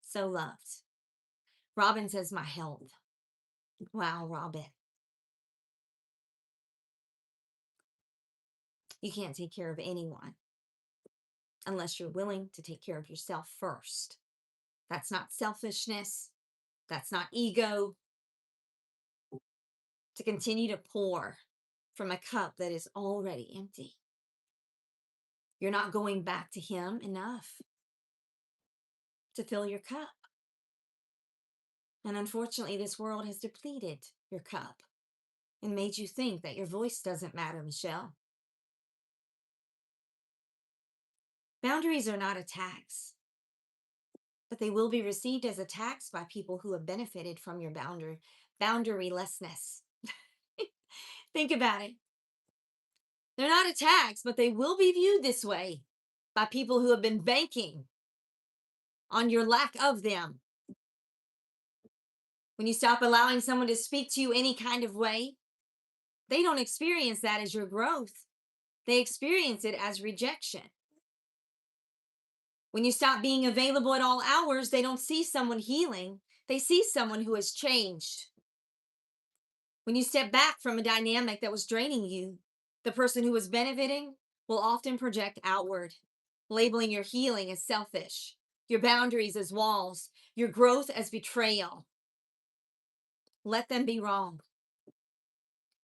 So loved. Robin says, my health. Wow, Robin. You can't take care of anyone unless you're willing to take care of yourself first. That's not selfishness. That's not ego. To continue to pour from a cup that is already empty. You're not going back to Him enough to fill your cup. And unfortunately, this world has depleted your cup and made you think that your voice doesn't matter, Michelle. Boundaries are not attacks, but they will be received as attacks by people who have benefited from your boundarylessness. Think about it. They're not attacks, but they will be viewed this way by people who have been banking on your lack of them. When you stop allowing someone to speak to you any kind of way, they don't experience that as your growth. They experience it as rejection. When you stop being available at all hours, they don't see someone healing. They see someone who has changed. When you step back from a dynamic that was draining you, the person who was benefiting will often project outward, labeling your healing as selfish, your boundaries as walls, your growth as betrayal. Let them be wrong.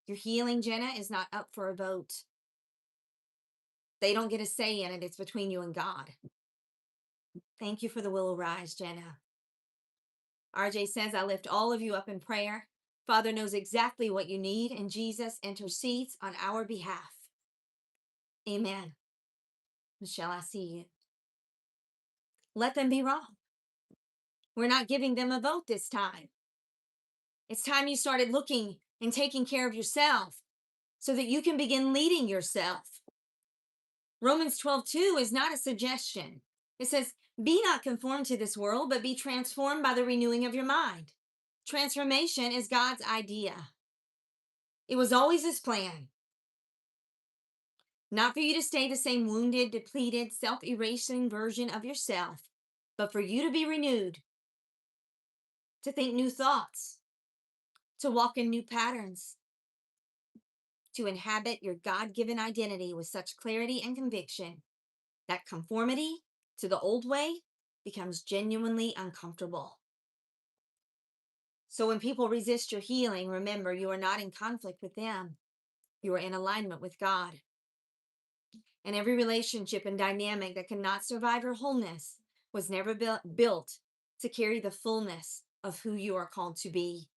Your healing, Jenna, is not up for a vote. They don't get a say in it. It's between you and God. Thank you for the willow rise, Jenna. RJ says, I lift all of you up in prayer. Father knows exactly what you need, and Jesus intercedes on our behalf. Amen. Michelle, I see you. Let them be wrong. We're not giving them a vote this time. It's time you started looking and taking care of yourself so that you can begin leading yourself. Romans 12:2 is not a suggestion. It says, be not conformed to this world, but be transformed by the renewing of your mind. Transformation is God's idea. It was always His plan. Not for you to stay the same wounded, depleted, self-erasing version of yourself, but for you to be renewed, to think new thoughts, to walk in new patterns, to inhabit your God-given identity with such clarity and conviction that conformity to the old way becomes genuinely uncomfortable. So when people resist your healing, remember you are not in conflict with them. You are in alignment with God. And every relationship and dynamic that cannot survive your wholeness was never built to carry the fullness of who you are called to be.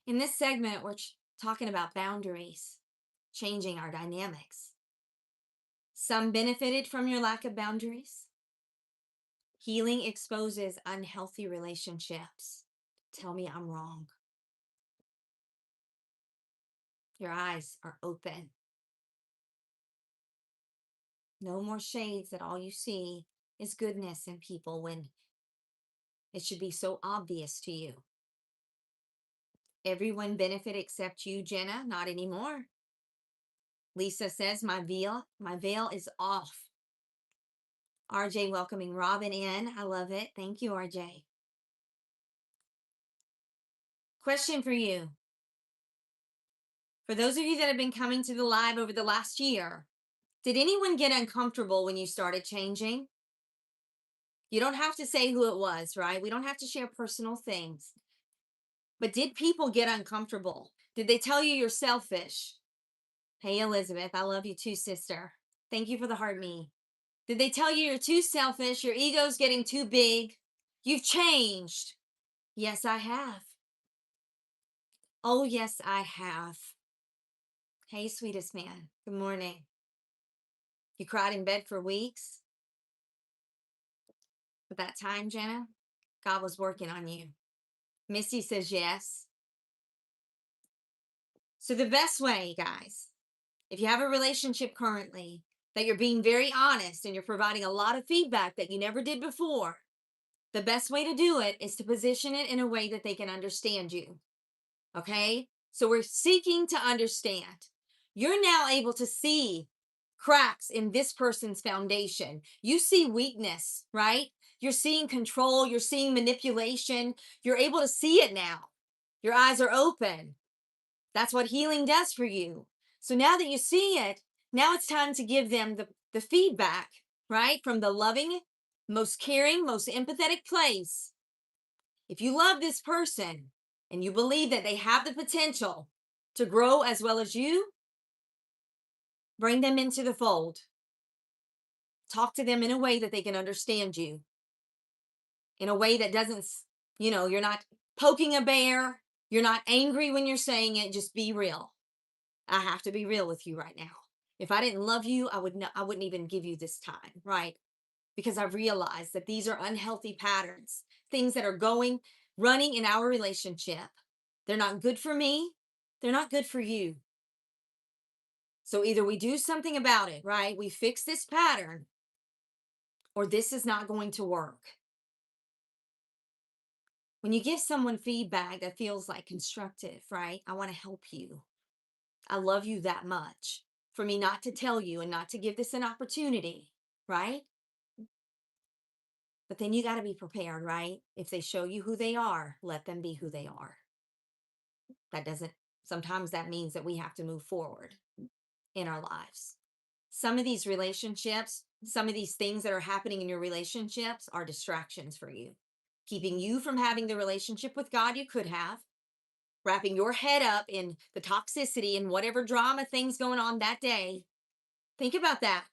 In this segment, we're talking about boundaries, changing our dynamics. Some benefited from your lack of boundaries. Healing exposes unhealthy relationships. Tell me I'm wrong. Your eyes are open. No more shades that all you see is goodness in people when it should be so obvious to you. Everyone benefit except you, Jenna. Not anymore. Lisa says, my veil is off. RJ welcoming Robin in. I love it. Thank you, RJ. Question for you. For those of you that have been coming to the live over the last year, did anyone get uncomfortable when you started changing? You don't have to say who it was, right? We don't have to share personal things. But did people get uncomfortable? Did they tell you you're selfish? Hey, Elizabeth, I love you too, sister. Thank you for the heart me. Did they tell you you're too selfish? Your ego's getting too big? You've changed. Yes, I have. Oh, yes, I have. Hey, sweetest man. Good morning. You cried in bed for weeks? But that time, Jenna, God was working on you. Misty says yes. So the best way, guys, if you have a relationship currently that you're being very honest and you're providing a lot of feedback that you never did before, the best way to do it is to position it in a way that they can understand you. Okay? So we're seeking to understand. You're now able to see cracks in this person's foundation. You see weakness, right? You're seeing control, you're seeing manipulation. You're able to see it now. Your eyes are open. That's what healing does for you. So now that you see it, now it's time to give them the feedback, right? From the loving, most caring, most empathetic place. If you love this person and you believe that they have the potential to grow as well as you, bring them into the fold. Talk to them in a way that they can understand you, in a way that doesn't, you're not poking a bear. You're not angry when you're saying it. Just be real. I have to be real with you right now. If I didn't love you, I wouldn't even give you this time, right? Because I've realized that these are unhealthy patterns, things that are running in our relationship. They're not good for me. They're not good for you. So either we do something about it, right? We fix this pattern, or this is not going to work. When you give someone feedback that feels like constructive, right? I want to help you. I love you that much for me not to tell you and not to give this an opportunity, right? But then you got to be prepared, right? If they show you who they are, let them be who they are. That doesn't, sometimes that means that we have to move forward in our lives. Some of these relationships, some of these things that are happening in your relationships are distractions for you, keeping you from having the relationship with God you could have, wrapping your head up in the toxicity and whatever drama things going on that day. Think about that.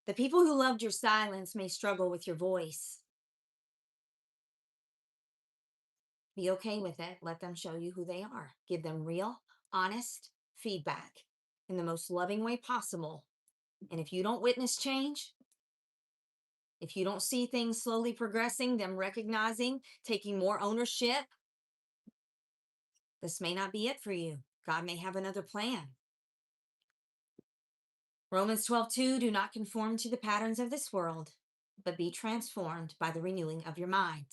The people who loved your silence may struggle with your voice. Be okay with it. Let them show you who they are. Give them real, honest feedback in the most loving way possible. And if you don't witness change, if you don't see things slowly progressing, them recognizing, taking more ownership, this may not be it for you. God may have another plan. Romans 12:2, do not conform to the patterns of this world, but be transformed by the renewing of your mind.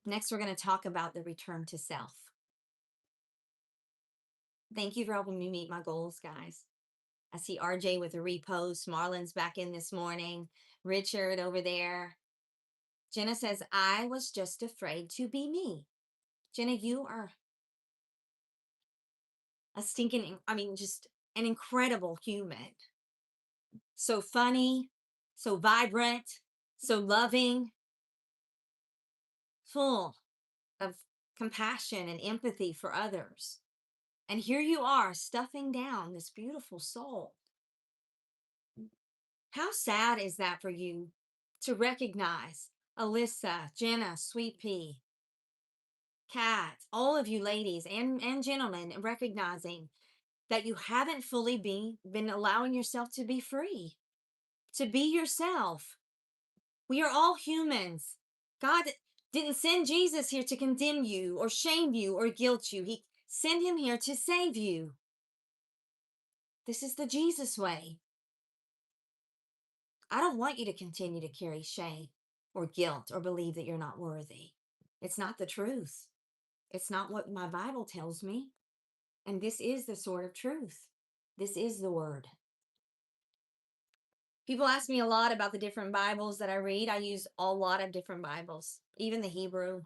Next, we're going to talk about the return to self. Thank you for helping me meet my goals, guys. I see RJ with a repost. Marlon's back in this morning. Richard over there. Jenna says, I was just afraid to be me. Jenna, you are just an incredible human. So funny, so vibrant, so loving, full of compassion and empathy for others. And here you are stuffing down this beautiful soul. How sad is that for you to recognize Alyssa, Jenna, Sweet Pea, Kat, all of you ladies and gentlemen, recognizing that you haven't fully been allowing yourself to be free, to be yourself. We are all humans. God didn't send Jesus here to condemn you or shame you or guilt you. He sent him here to save you. This is the Jesus way. I don't want you to continue to carry shame or guilt or believe that you're not worthy. It's not the truth. It's not what my Bible tells me. And this is the sword of truth. This is the word. People ask me a lot about the different Bibles that I read. I use a lot of different Bibles, even the Hebrew.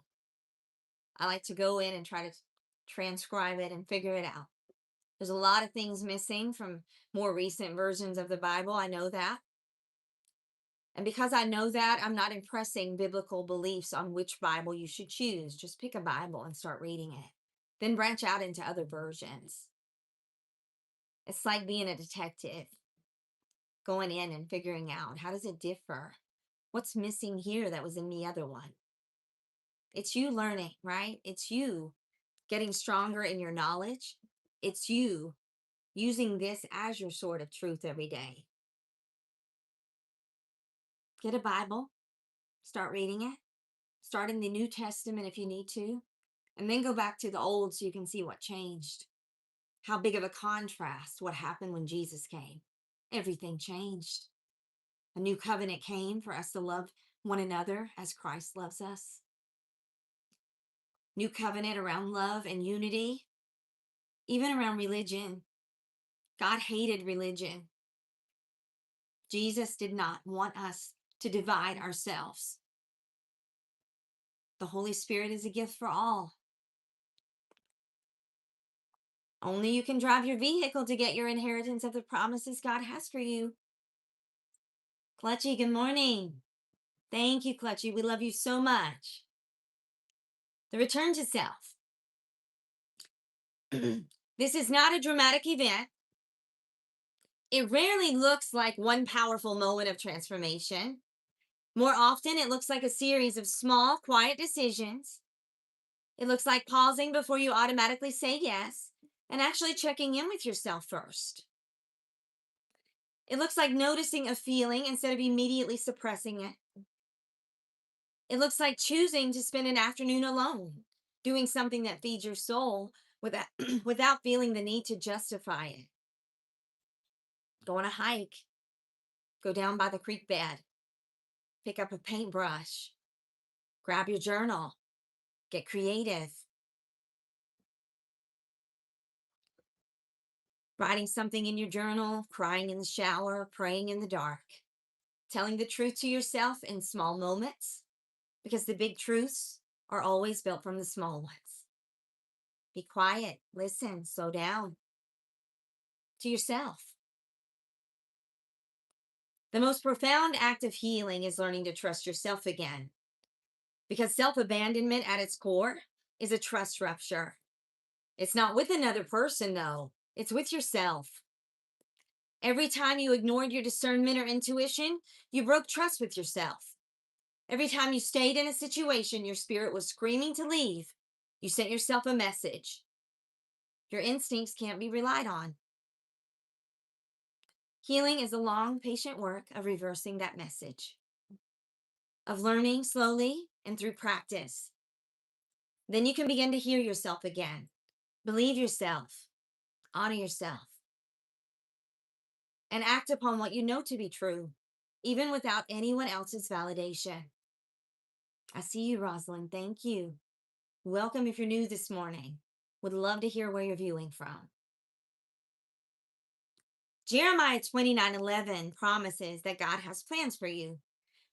I like to go in and try to transcribe it and figure it out. There's a lot of things missing from more recent versions of the Bible. I know that. And because I know that, I'm not impressing biblical beliefs on which Bible you should choose. Just pick a Bible and start reading it. Then branch out into other versions. It's like being a detective, going in and figuring out, how does it differ? What's missing here that was in the other one? It's you learning, right? It's you getting stronger in your knowledge. It's you using this as your sword of truth every day. Get a Bible, start reading it, start in the New Testament if you need to, and then go back to the Old so you can see what changed. How big of a contrast, what happened when Jesus came. Everything changed. A new covenant came for us to love one another as Christ loves us. new covenant around love and unity, even around religion. God hated religion. Jesus did not want us to divide ourselves. The Holy Spirit is a gift for all. Only you can drive your vehicle to get your inheritance of the promises God has for you. Clutchy, good morning. Thank you, Clutchy. We love you so much. The return to self. This is not a dramatic event. It rarely looks like one powerful moment of transformation. More often, it looks like a series of small, quiet decisions. It looks like pausing before you automatically say yes and actually checking in with yourself first. It looks like noticing a feeling instead of immediately suppressing it. It looks like choosing to spend an afternoon alone, doing something that feeds your soul without, without feeling the need to justify it. Go on a hike, go down by the creek bed, pick up a paintbrush, grab your journal, get creative. Writing something in your journal, crying in the shower, praying in the dark, telling the truth to yourself in small moments, because the big truths are always built from the small ones. Be quiet, listen, slow down to yourself. The most profound act of healing is learning to trust yourself again, because self-abandonment at its core is a trust rupture. It's not with another person, though. It's with yourself. Every time you ignored your discernment or intuition, you broke trust with yourself. Every time you stayed in a situation your spirit was screaming to leave, you sent yourself a message. Your instincts can't be relied on. Healing is a long, patient work of reversing that message, of learning slowly and through practice. Then you can begin to hear yourself again, believe yourself, honor yourself, and act upon what you know to be true, even without anyone else's validation. I see you, Rosalind. Thank you. Welcome if you're new this morning. Would love to hear where you're viewing from. Jeremiah 29:11 promises that God has plans for you,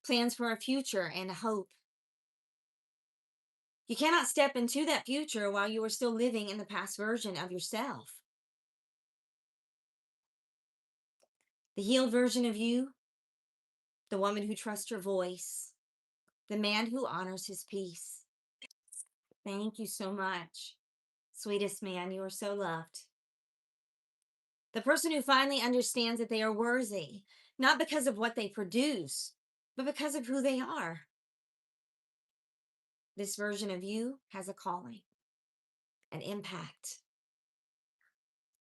plans for a future and a hope. You cannot step into that future while you are still living in the past version of yourself. The healed version of you, the woman who trusts your voice, the man who honors his peace. Thank you so much. Sweetest man, you are so loved. The person who finally understands that they are worthy, not because of what they produce, but because of who they are. This version of you has a calling, an impact,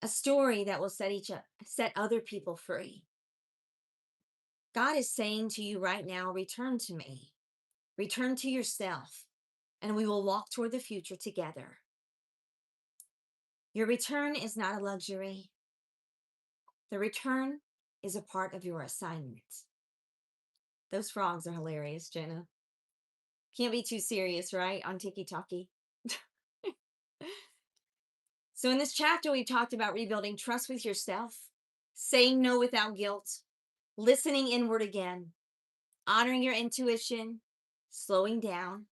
a story that will set other people free. God is saying to you right now, return to me, return to yourself, and we will walk toward the future together. Your return is not a luxury. The return is a part of your assignment. Those frogs are hilarious, Jenna. Can't be too serious, right? On Tiki Talkie. So in this chapter, we've talked about rebuilding trust with yourself, saying no without guilt, listening inward again, honoring your intuition, slowing down,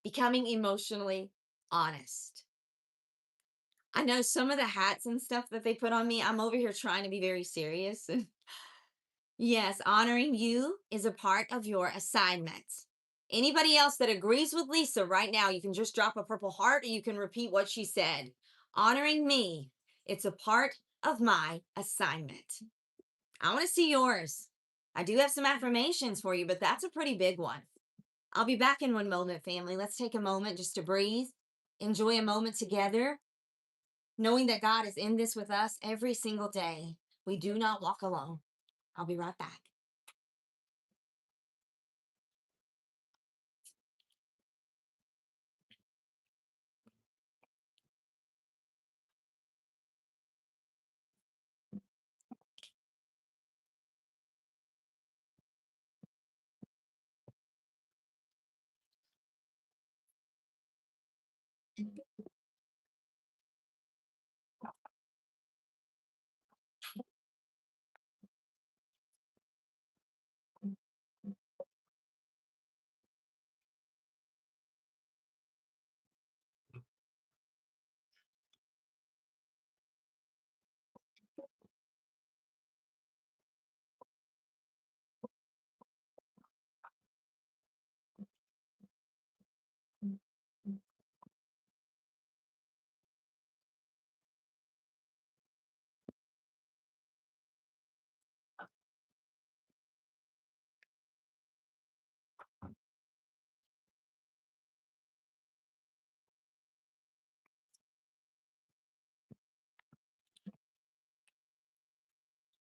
becoming emotionally honest. I know some of the hats and stuff that they put on me, I'm over here trying to be very serious. And yes, honoring you is a part of your assignment. Anybody else that agrees with Lisa right now, you can just drop a purple heart or you can repeat what she said. Honoring me, it's a part of my assignment. I want to see yours. I do have some affirmations for you, but that's a pretty big one. I'll be back in one moment, family. Let's take a moment just to breathe, enjoy a moment together, knowing that God is in this with us every single day. We do not walk alone. I'll be right back.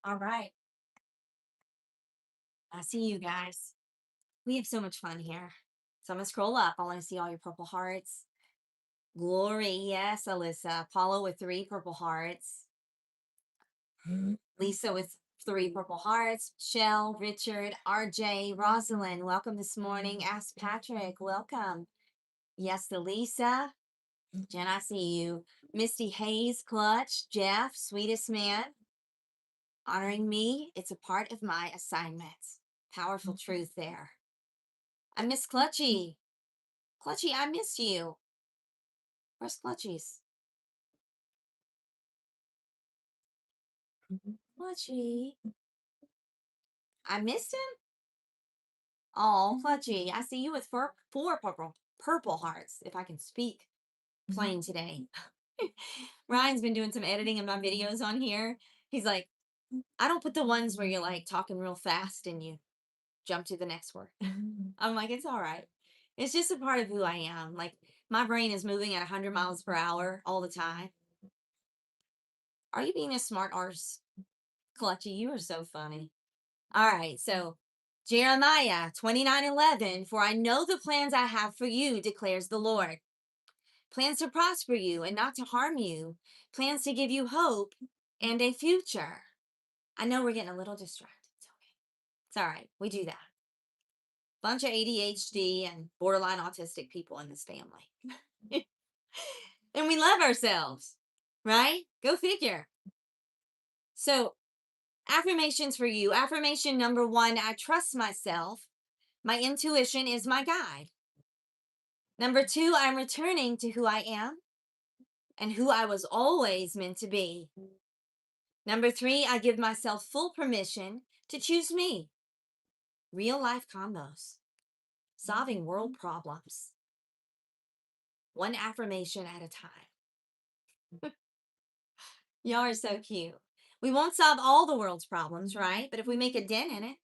All right. I see you guys. We have so much fun here. So I'm going to scroll up. I want to see all your purple hearts. Glory. Yes, Alyssa. Apollo with 3 purple hearts. Lisa with 3 purple hearts. Shell, Richard, RJ, Rosalind. Welcome this morning. Ask Patrick. Welcome. Yes, to Lisa. Jen, I see you. Misty Hayes, Clutch, Jeff, sweetest man. Honoring me, it's a part of my assignment. Powerful truth there. I miss Clutchy. Clutchy, I miss you. Where's Clutchies? Clutchy. I missed him? Oh, Clutchy. I see you with 4 purple hearts, if I can speak plain today. Ryan's been doing some editing of my videos on here. He's like, I don't put the ones where you're like talking real fast and you jump to the next word. I'm like, it's all right. It's just a part of who I am. Like, my brain is moving at 100 miles per hour all the time. Are you being a smart arse? Clutchy, you are so funny. All right, so Jeremiah 29:11, for I know the plans I have for you, declares the Lord. Plans to prosper you and not to harm you, plans to give you hope and a future. I know we're getting a little distracted. It's okay. It's all right. We do that. Bunch of ADHD and borderline autistic people in this family. And we love ourselves, right? Go figure. So, affirmations for you. Affirmation number 1, I trust myself. My intuition is my guide. Number 2, I'm returning to who I am and who I was always meant to be. Number 3, I give myself full permission to choose me. Real life combos, solving world problems, one affirmation at a time. Y'all are so cute. We won't solve all the world's problems, right? But if we make a dent in it,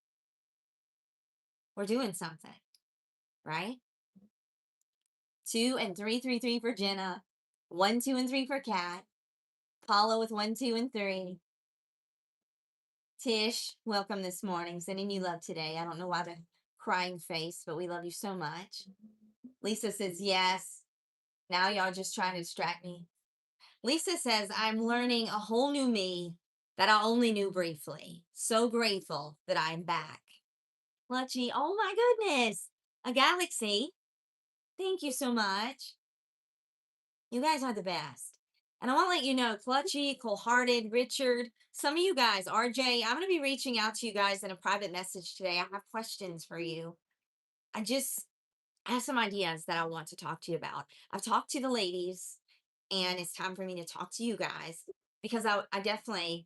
we're doing something, right? 2 and 3, 3, 3 for Jenna. 1, 2, and 3 for Kat. Paula with 1, 2, and 3. Tish, welcome this morning. Sending you love today. I don't know why the crying face, but we love you so much. Lisa says yes. Now y'all just trying to distract me. Lisa says, I'm learning a whole new me that I only knew briefly. So grateful that I'm back. Clutchy, oh my goodness. A galaxy. Thank you so much. You guys are the best. And I want to let you know, Clutchy, Cold-Hearted, Richard, some of you guys, RJ, I'm going to be reaching out to you guys in a private message today. I have questions for you. I have some ideas that I want to talk to you about. I've talked to the ladies, and it's time for me to talk to you guys because I definitely,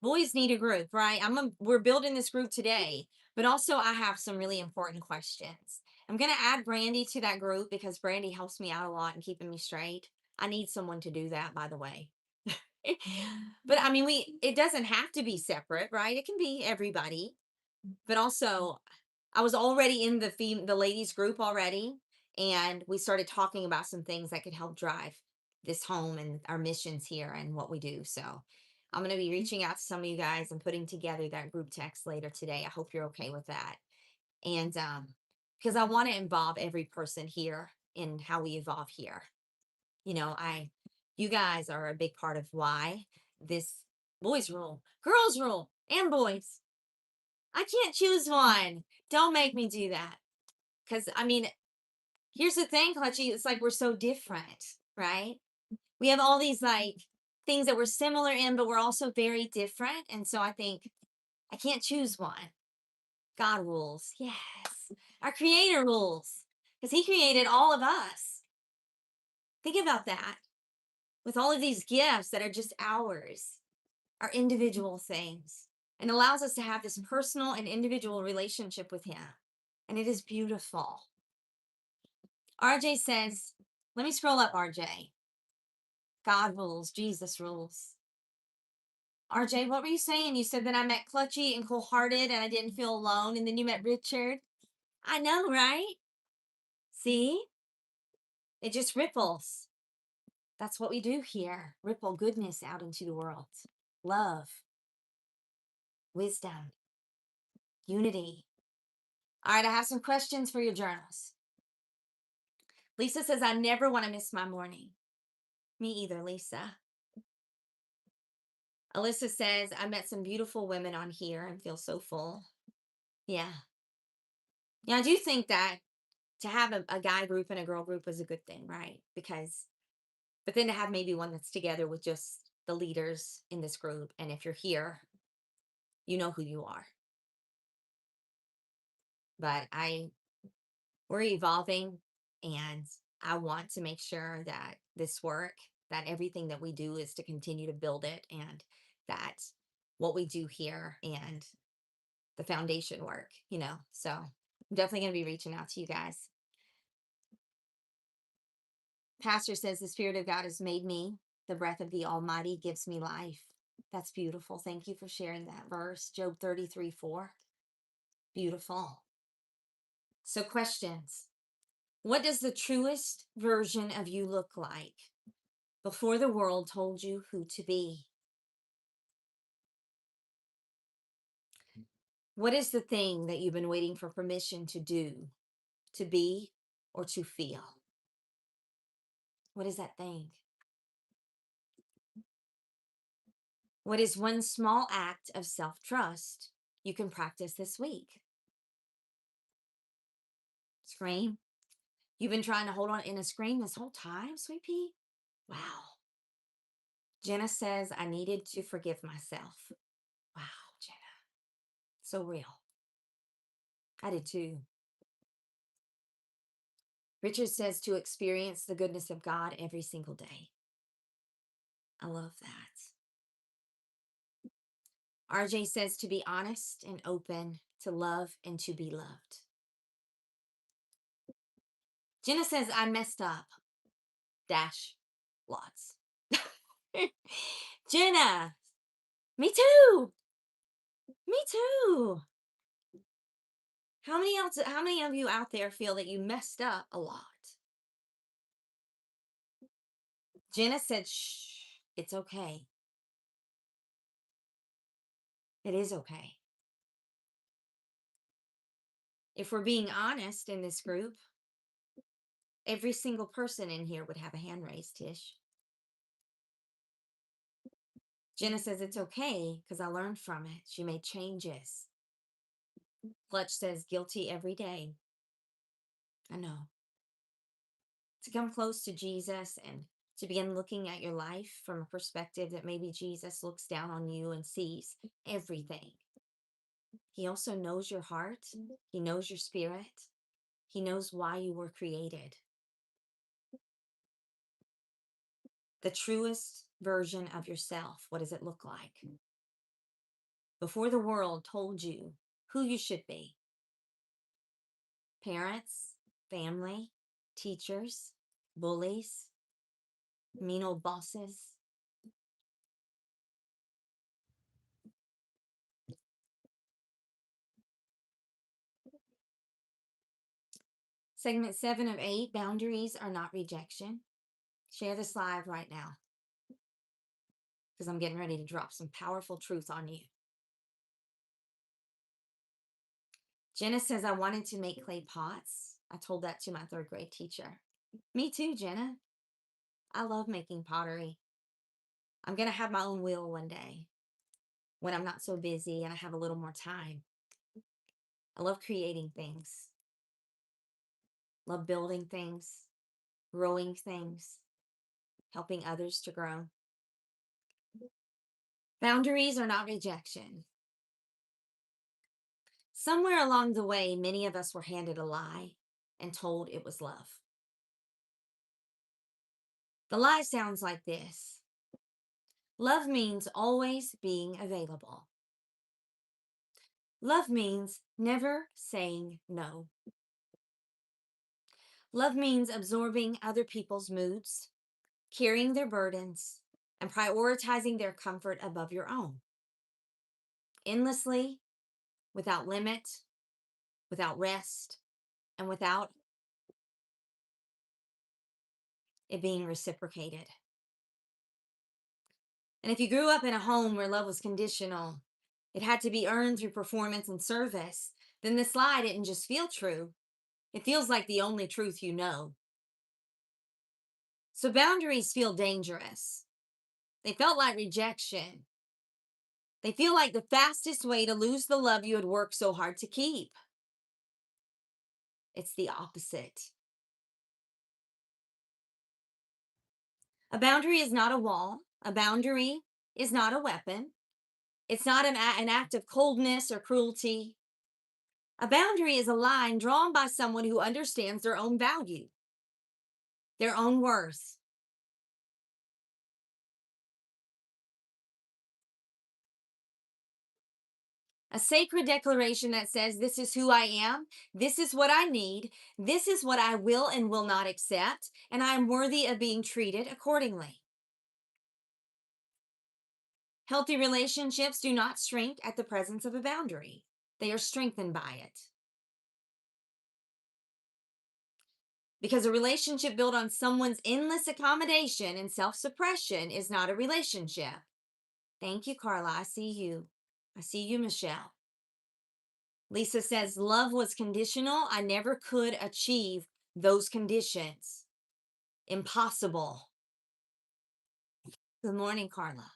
boys need a group, right? We're building this group today, but also I have some really important questions. I'm going to add Brandy to that group because Brandy helps me out a lot and keeping me straight. I need someone to do that, by the way. But I mean, it doesn't have to be separate, right? It can be everybody. But also, I was already in the ladies group already, and we started talking about some things that could help drive this home and our missions here and what we do. So I'm going to be reaching out to some of you guys and putting together that group text later today. I hope you're okay with that. And because I want to involve every person here in how we evolve here. You know, you guys are a big part of why this boys rule, girls rule, and boys. I can't choose one. Don't make me do that. Because, I mean, here's the thing, Clutchy. It's like we're so different, right? We have all these like things that we're similar in, but we're also very different. And so I think I can't choose one. God rules. Yes. Our creator rules because he created all of us. Think about that. With all of these gifts that are just ours, our individual things, and allows us to have this personal and individual relationship with him. And it is beautiful. RJ says, let me scroll up, RJ. God rules, Jesus rules. RJ, what were you saying? You said that I met Clutchy and Cold-Hearted and I didn't feel alone. And then you met Richard. I know, right? See? It just ripples. That's what we do here. Ripple goodness out into the world. Love. wisdom, unity. All right, I have some questions for your journals. Lisa says, I never want to miss my morning. Me either, Lisa. Alyssa says, I met some beautiful women on here and feel so full. Yeah. Yeah, I do think that to have a guy group and a girl group is a good thing, right? But then to have maybe one that's together with just the leaders in this group. And if you're here, you know who you are. But we're evolving, and I want to make sure that this work, that everything that we do is to continue to build it, and that what we do here and the foundation work. So I'm definitely going to be reaching out to you guys. Pastor says, the Spirit of God has made me. The breath of the Almighty gives me life. That's beautiful. Thank you for sharing that verse. Job 33:4. Beautiful. So, questions. What does the truest version of you look like before the world told you who to be? What is the thing that you've been waiting for permission to do, to be, or to feel? What is that thing? What is one small act of self trust you can practice this week? Scream. You've been trying to hold on in a scream this whole time, sweet pea? Wow. Jenna says, I needed to forgive myself. Wow, Jenna. So real. I did too. Richard says to experience the goodness of God every single day. I love that. RJ says to be honest and open, to love and to be loved. Jenna says, I messed up. Dash. Lots. Jenna. Me too. Me too. How many of you out there feel that you messed up a lot? Jenna said, shh, it's okay. It is okay. If we're being honest in this group, every single person in here would have a hand raised, Tish. Jenna says it's okay because I learned from it. She made changes. Fletch says guilty every day. I know. To come close to Jesus and to begin looking at your life from a perspective that maybe Jesus looks down on you and sees everything. He also knows your heart. He knows your spirit. He knows why you were created. The truest version of yourself, what does it look like? Before the world told you who you should be. Parents, family, teachers, bullies, mean old bosses. Segment 7 of 8, boundaries are not rejection. Share this live right now because I'm getting ready to drop some powerful truth on you. Jenna says, I wanted to make clay pots. I told that to my 3rd grade teacher. Me too, Jenna. I love making pottery. I'm going to have my own wheel one day when I'm not so busy and I have a little more time. I love creating things. Love building things, growing things, helping others to grow. Boundaries are not rejection. Somewhere along the way, many of us were handed a lie and told it was love. The lie sounds like this. Love means always being available. Love means never saying no. Love means absorbing other people's moods, carrying their burdens, and prioritizing their comfort above your own. Endlessly, without limit, without rest, and without it being reciprocated. And if you grew up in a home where love was conditional, It had to be earned through performance and service. Then this lie didn't just feel true, it feels like the only truth you know. So boundaries feel dangerous. They felt like rejection. They feel like the fastest way to lose the love you had worked so hard to keep. It's the opposite. A boundary is not a wall. A boundary is not a weapon. It's not an act of coldness or cruelty. A boundary is a line drawn by someone who understands their own value, their own worth. A sacred declaration that says, this is who I am, this is what I need, this is what I will and will not accept, and I am worthy of being treated accordingly. Healthy relationships do not shrink at the presence of a boundary, they are strengthened by it. Because a relationship built on someone's endless accommodation and self suppression is not a relationship. Thank you, Carla. I see you. I see you, Michelle. Lisa says, love was conditional. I never could achieve those conditions. Impossible. Good morning, Carla.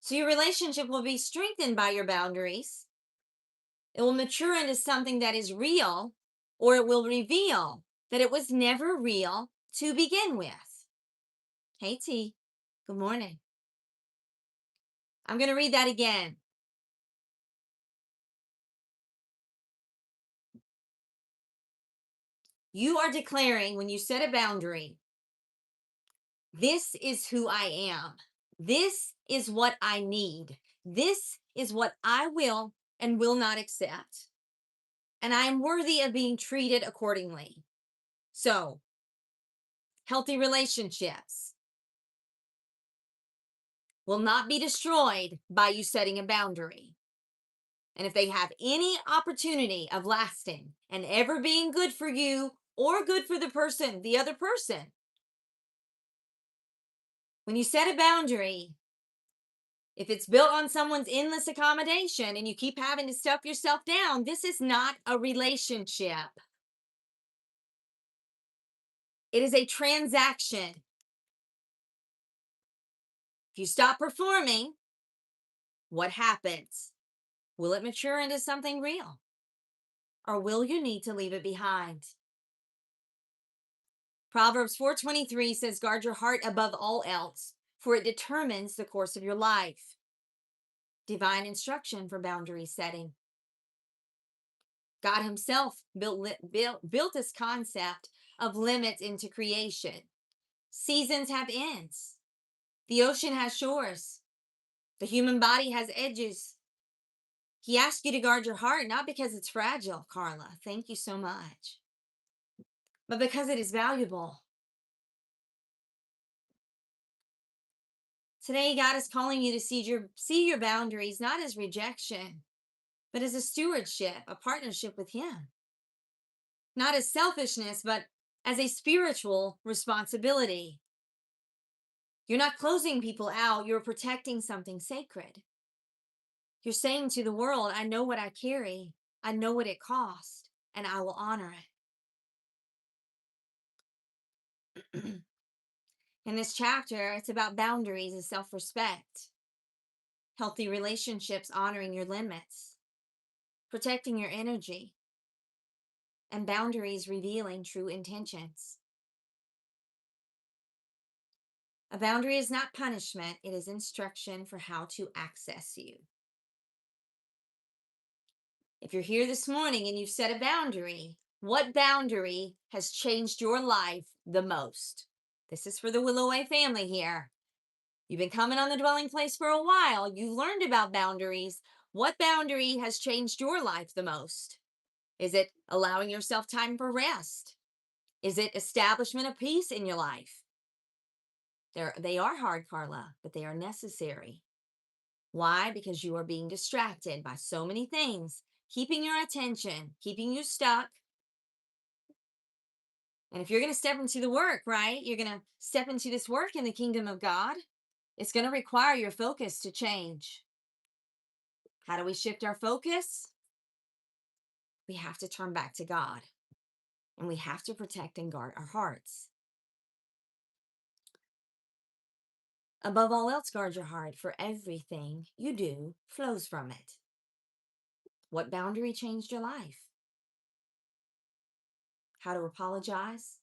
So your relationship will be strengthened by your boundaries. It will mature into something that is real, or it will reveal that it was never real to begin with. Hey, T. Good morning. I'm going to read that again. You are declaring, when you set a boundary, this is who I am. This is what I need. This is what I will and will not accept. And I am worthy of being treated accordingly. So, healthy relationships will not be destroyed by you setting a boundary. And if they have any opportunity of lasting and ever being good for you or good for the other person, when you set a boundary, if it's built on someone's endless accommodation and you keep having to stuff yourself down, this is not a relationship. It is a transaction. If you stop performing, what happens? Will it mature into something real? Or will you need to leave it behind? Proverbs 4:23 says, guard your heart above all else, for it determines the course of your life. Divine instruction for boundary setting. God himself built this concept of limits into creation. Seasons have ends. The ocean has shores. The human body has edges. He asked you to guard your heart, not because it's fragile, Carla. Thank you so much. But because it is valuable. Today, God is calling you to see your boundaries not as rejection, but as a stewardship, a partnership with him. Not as selfishness, but as a spiritual responsibility. You're not closing people out, you're protecting something sacred. You're saying to the world, I know what I carry, I know what it cost, and I will honor it. In this chapter, it's about boundaries and self respect, healthy relationships, honoring your limits, protecting your energy, and boundaries revealing true intentions. A boundary is not punishment, it is instruction for how to access you. If you're here this morning and you've set a boundary, what boundary has changed your life the most? This is for the Willow Way family here. You've been coming on the dwelling place for a while. You've learned about boundaries. What boundary has changed your life the most? Is it allowing yourself time for rest? Is it establishment of peace in your life? They are hard, Carla, but they are necessary. Why? Because you are being distracted by so many things, keeping your attention, keeping you stuck. And if you're going to step into the work, right? You're going to step into this work in the kingdom of God. It's going to require your focus to change. How do we shift our focus? We have to turn back to God, and we have to protect and guard our hearts. Above all else, guard your heart, for everything you do flows from it. What boundary changed your life? How to apologize?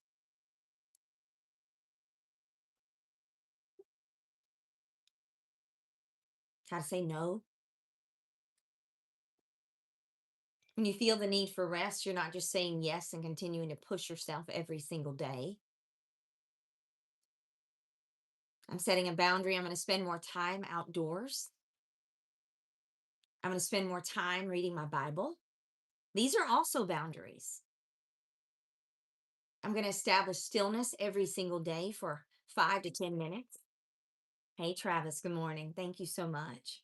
How to say no? When you feel the need for rest, you're not just saying yes and continuing to push yourself every single day. I'm setting a boundary. I'm going to spend more time outdoors. I'm going to spend more time reading my Bible. These are also boundaries. I'm going to establish stillness every single day for 5 to 10 minutes. Hey, Travis, good morning. Thank you so much.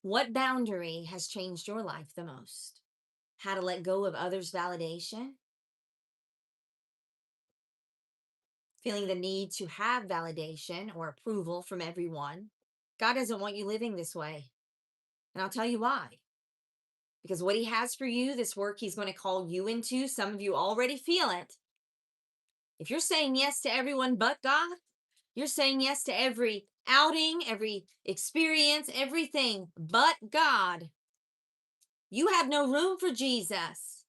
What boundary has changed your life the most? How to let go of others' validation? Feeling the need to have validation or approval from everyone. God doesn't want you living this way. And I'll tell you why. Because what he has for you, this work he's going to call you into, some of you already feel it. If you're saying yes to everyone but God, you're saying yes to every outing, every experience, everything but God. You have no room for Jesus.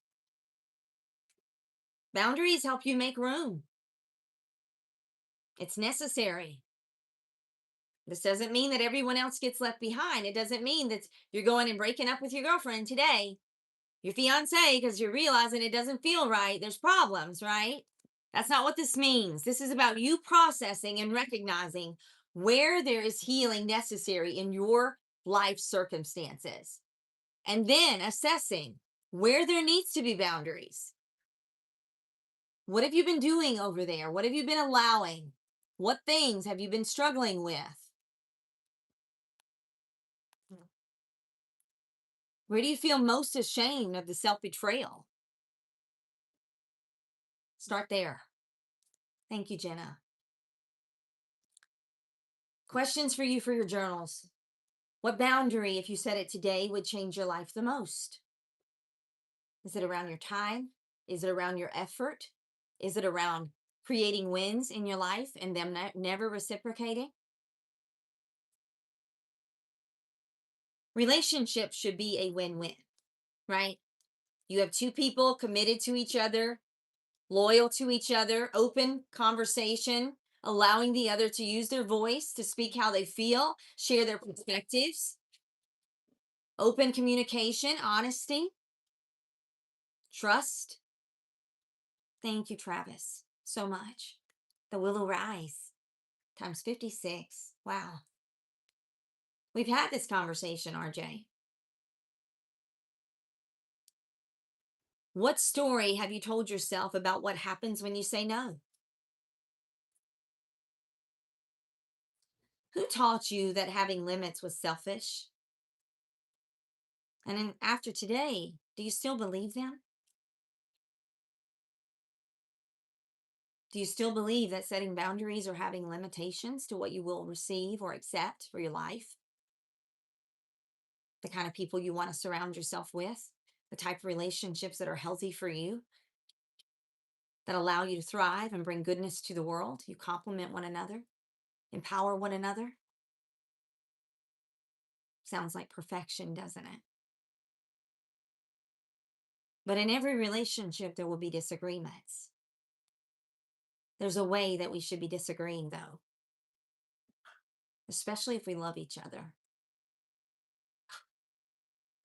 Boundaries help you make room. It's necessary. This doesn't mean that everyone else gets left behind. It doesn't mean that you're going and breaking up with your girlfriend today, your fiance, because you're realizing it doesn't feel right. There's problems, right? That's not what this means. This is about you processing and recognizing where there is healing necessary in your life circumstances, and then assessing where there needs to be boundaries. What have you been doing over there? What have you been allowing? What things have you been struggling with? Where do you feel most ashamed of the self betrayal? Start there. Thank you, Jenna. Questions for you for your journals. What boundary, if you set it today, would change your life the most? Is it around your time? Is it around your effort? Is it around creating wins in your life and them never reciprocating? Relationships should be a win-win, right? You have two people committed to each other, loyal to each other, open conversation, allowing the other to use their voice to speak how they feel, share their perspectives, open communication, honesty, trust. Thank you, Travis, so much. The Willow Rise times 56. Wow. We've had this conversation, RJ. What story have you told yourself about what happens when you say no? Who taught you that having limits was selfish? And then after today, do you still believe them? Do you still believe that setting boundaries or having limitations to what you will receive or accept for your life? The kind of people you want to surround yourself with? The type of relationships that are healthy for you? That allow you to thrive and bring goodness to the world? You complement one another? Empower one another? Sounds like perfection, doesn't it? But in every relationship, there will be disagreements. There's a way that we should be disagreeing, though, especially if we love each other.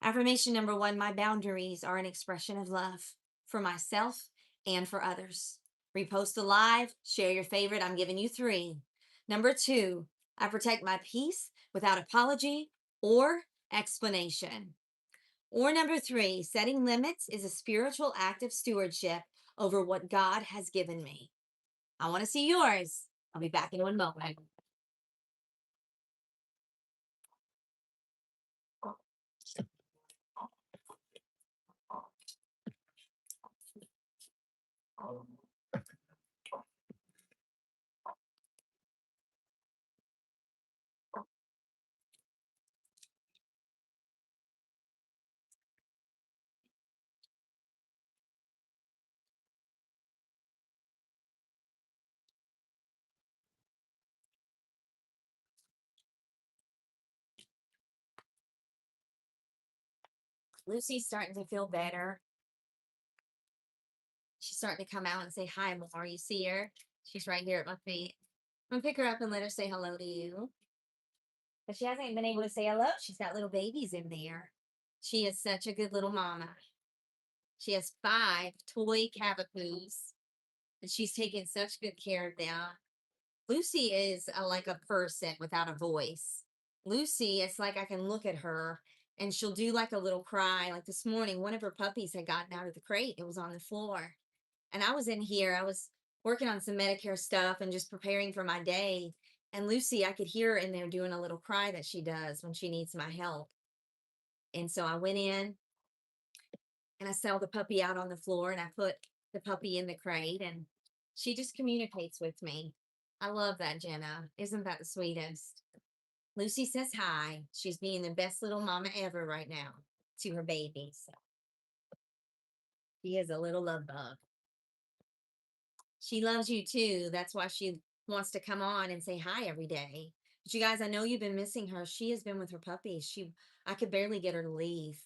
Affirmation number 1, my boundaries are an expression of love for myself and for others. Repost a live, share your favorite. I'm giving you 3. Number 2, I protect my peace without apology or explanation. Or number 3, setting limits is a spiritual act of stewardship over what God has given me. I want to see yours. I'll be back in 1 moment. Lucy's starting to feel better. She's starting to come out and say hi more. You see her? She's right here at my feet. I'm gonna pick her up and let her say hello to you. But she hasn't been able to say hello. She's got little babies in there. She is such a good little mama. She has 5 toy cavapoos, and she's taking such good care of them. Lucy is like a person without a voice. Lucy, it's like I can look at her and she'll do like a little cry. Like this morning, one of her puppies had gotten out of the crate. It was on the floor. And I was in here, I was working on some Medicare stuff and just preparing for my day. And Lucy, I could hear her in there doing a little cry that she does when she needs my help. And so I went in and I saw the puppy out on the floor and I put the puppy in the crate and she just communicates with me. I love that, Jenna. Isn't that the sweetest? Lucy says hi. She's being the best little mama ever right now to her baby. So she is a little love bug. She loves you too. That's why she wants to come on and say hi every day. But you guys, I know you've been missing her. She has been with her puppies. I could barely get her to leave.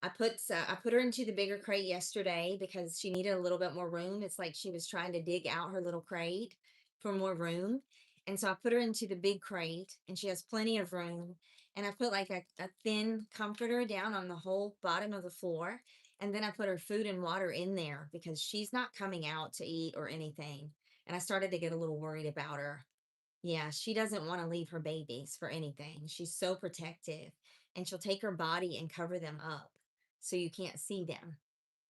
I put her into the bigger crate yesterday because she needed a little bit more room. It's like she was trying to dig out her little crate for more room. And so I put her into the big crate and she has plenty of room. And I put like a thin comforter down on the whole bottom of the floor. And then I put her food and water in there because she's not coming out to eat or anything. And I started to get a little worried about her. Yeah, she doesn't want to leave her babies for anything. She's so protective and she'll take her body and cover them up so you can't see them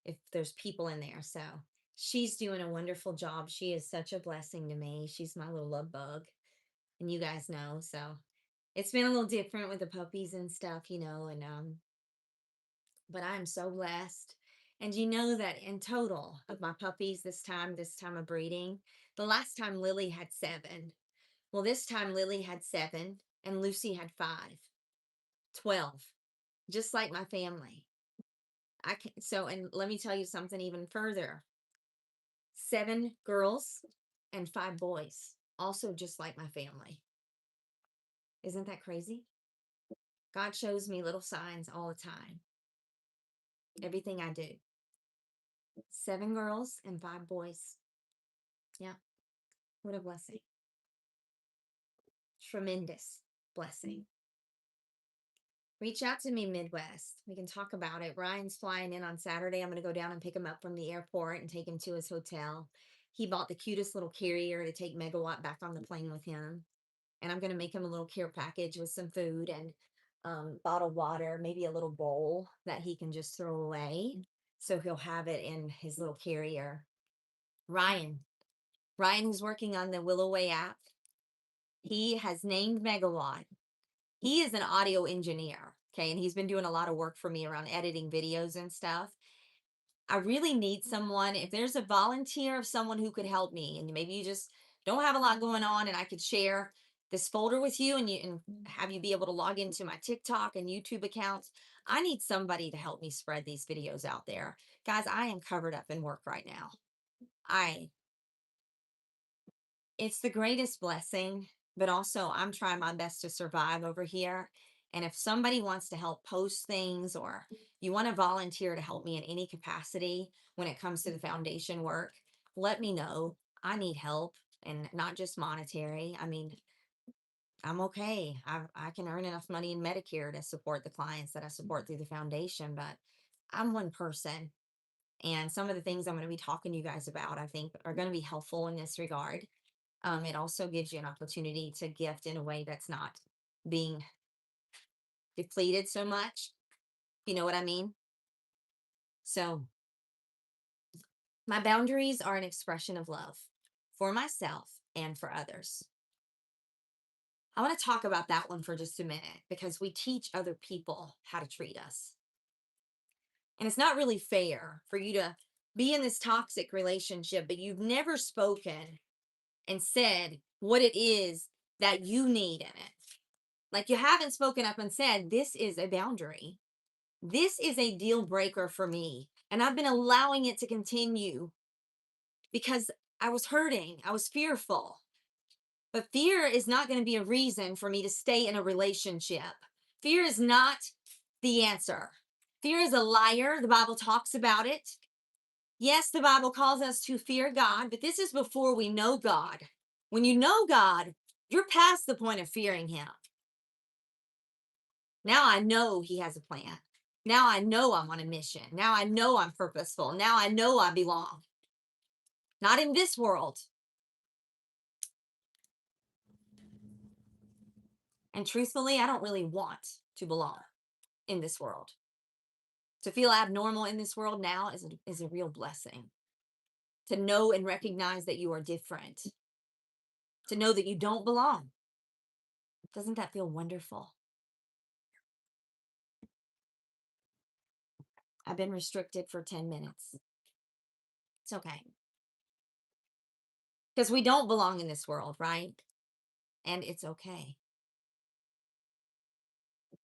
if there's people in there. So she's doing a wonderful job. She is such a blessing to me. She's my little love bug, and you guys know. So it's been a little different with the puppies and stuff, and but I'm so blessed. And you know that in total of my puppies this time of breeding, the last time Lily had 7. Well, this time Lily had 7 and Lucy had 5, 12, just like my family. And let me tell you something even further. 7 girls and 5 boys, also just like my family. Isn't that crazy? God shows me little signs all the time. Everything I do. 7 girls and 5 boys. Yeah. What a blessing. Tremendous blessing. Reach out to me, Midwest. We can talk about it. Ryan's flying in on Saturday. I'm going to go down and pick him up from the airport and take him to his hotel. He bought the cutest little carrier to take Megawatt back on the plane with him. And I'm going to make him a little care package with some food and bottled water, maybe a little bowl that he can just throw away. So he'll have it in his little carrier. Ryan, who's working on the Willoway app, he has named Megawatt. He is an audio engineer, okay, and he's been doing a lot of work for me around editing videos and stuff. I really need someone, if there's a volunteer of someone who could help me, and maybe you just don't have a lot going on, and I could share this folder with you and have you be able to log into my TikTok and YouTube accounts. I need somebody to help me spread these videos out there. Guys, I am covered up in work right now. It's the greatest blessing, but also I'm trying my best to survive over here. And if somebody wants to help post things or you want to volunteer to help me in any capacity when it comes to the foundation work, let me know. I need help and not just monetary. I mean, I'm okay. I can earn enough money in Medicare to support the clients that I support through the foundation, but I'm one person. And some of the things I'm going to be talking to you guys about, I think, are going to be helpful in this regard. It also gives you an opportunity to gift in a way that's not being depleted so much. You know what I mean? So my boundaries are an expression of love for myself and for others. I want to talk about that one for just a minute because we teach other people how to treat us. And it's not really fair for you to be in this toxic relationship, but you've never spoken and said what it is that you need in it. Like you haven't spoken up and said, this is a boundary. This is a deal breaker for me. And I've been allowing it to continue because I was hurting. I was fearful. But fear is not going to be a reason for me to stay in a relationship. Fear is not the answer. Fear is a liar. The Bible talks about it. Yes, the Bible calls us to fear God, but this is before we know God. When you know God, you're past the point of fearing Him. Now I know He has a plan. Now I know I'm on a mission. Now I know I'm purposeful. Now I know I belong. Not in this world. And truthfully, I don't really want to belong in this world. To feel abnormal in this world now is a real blessing. To know and recognize that you are different. To know that you don't belong. Doesn't that feel wonderful? I've been restricted for 10 minutes. It's okay. Because we don't belong in this world, right? And it's okay.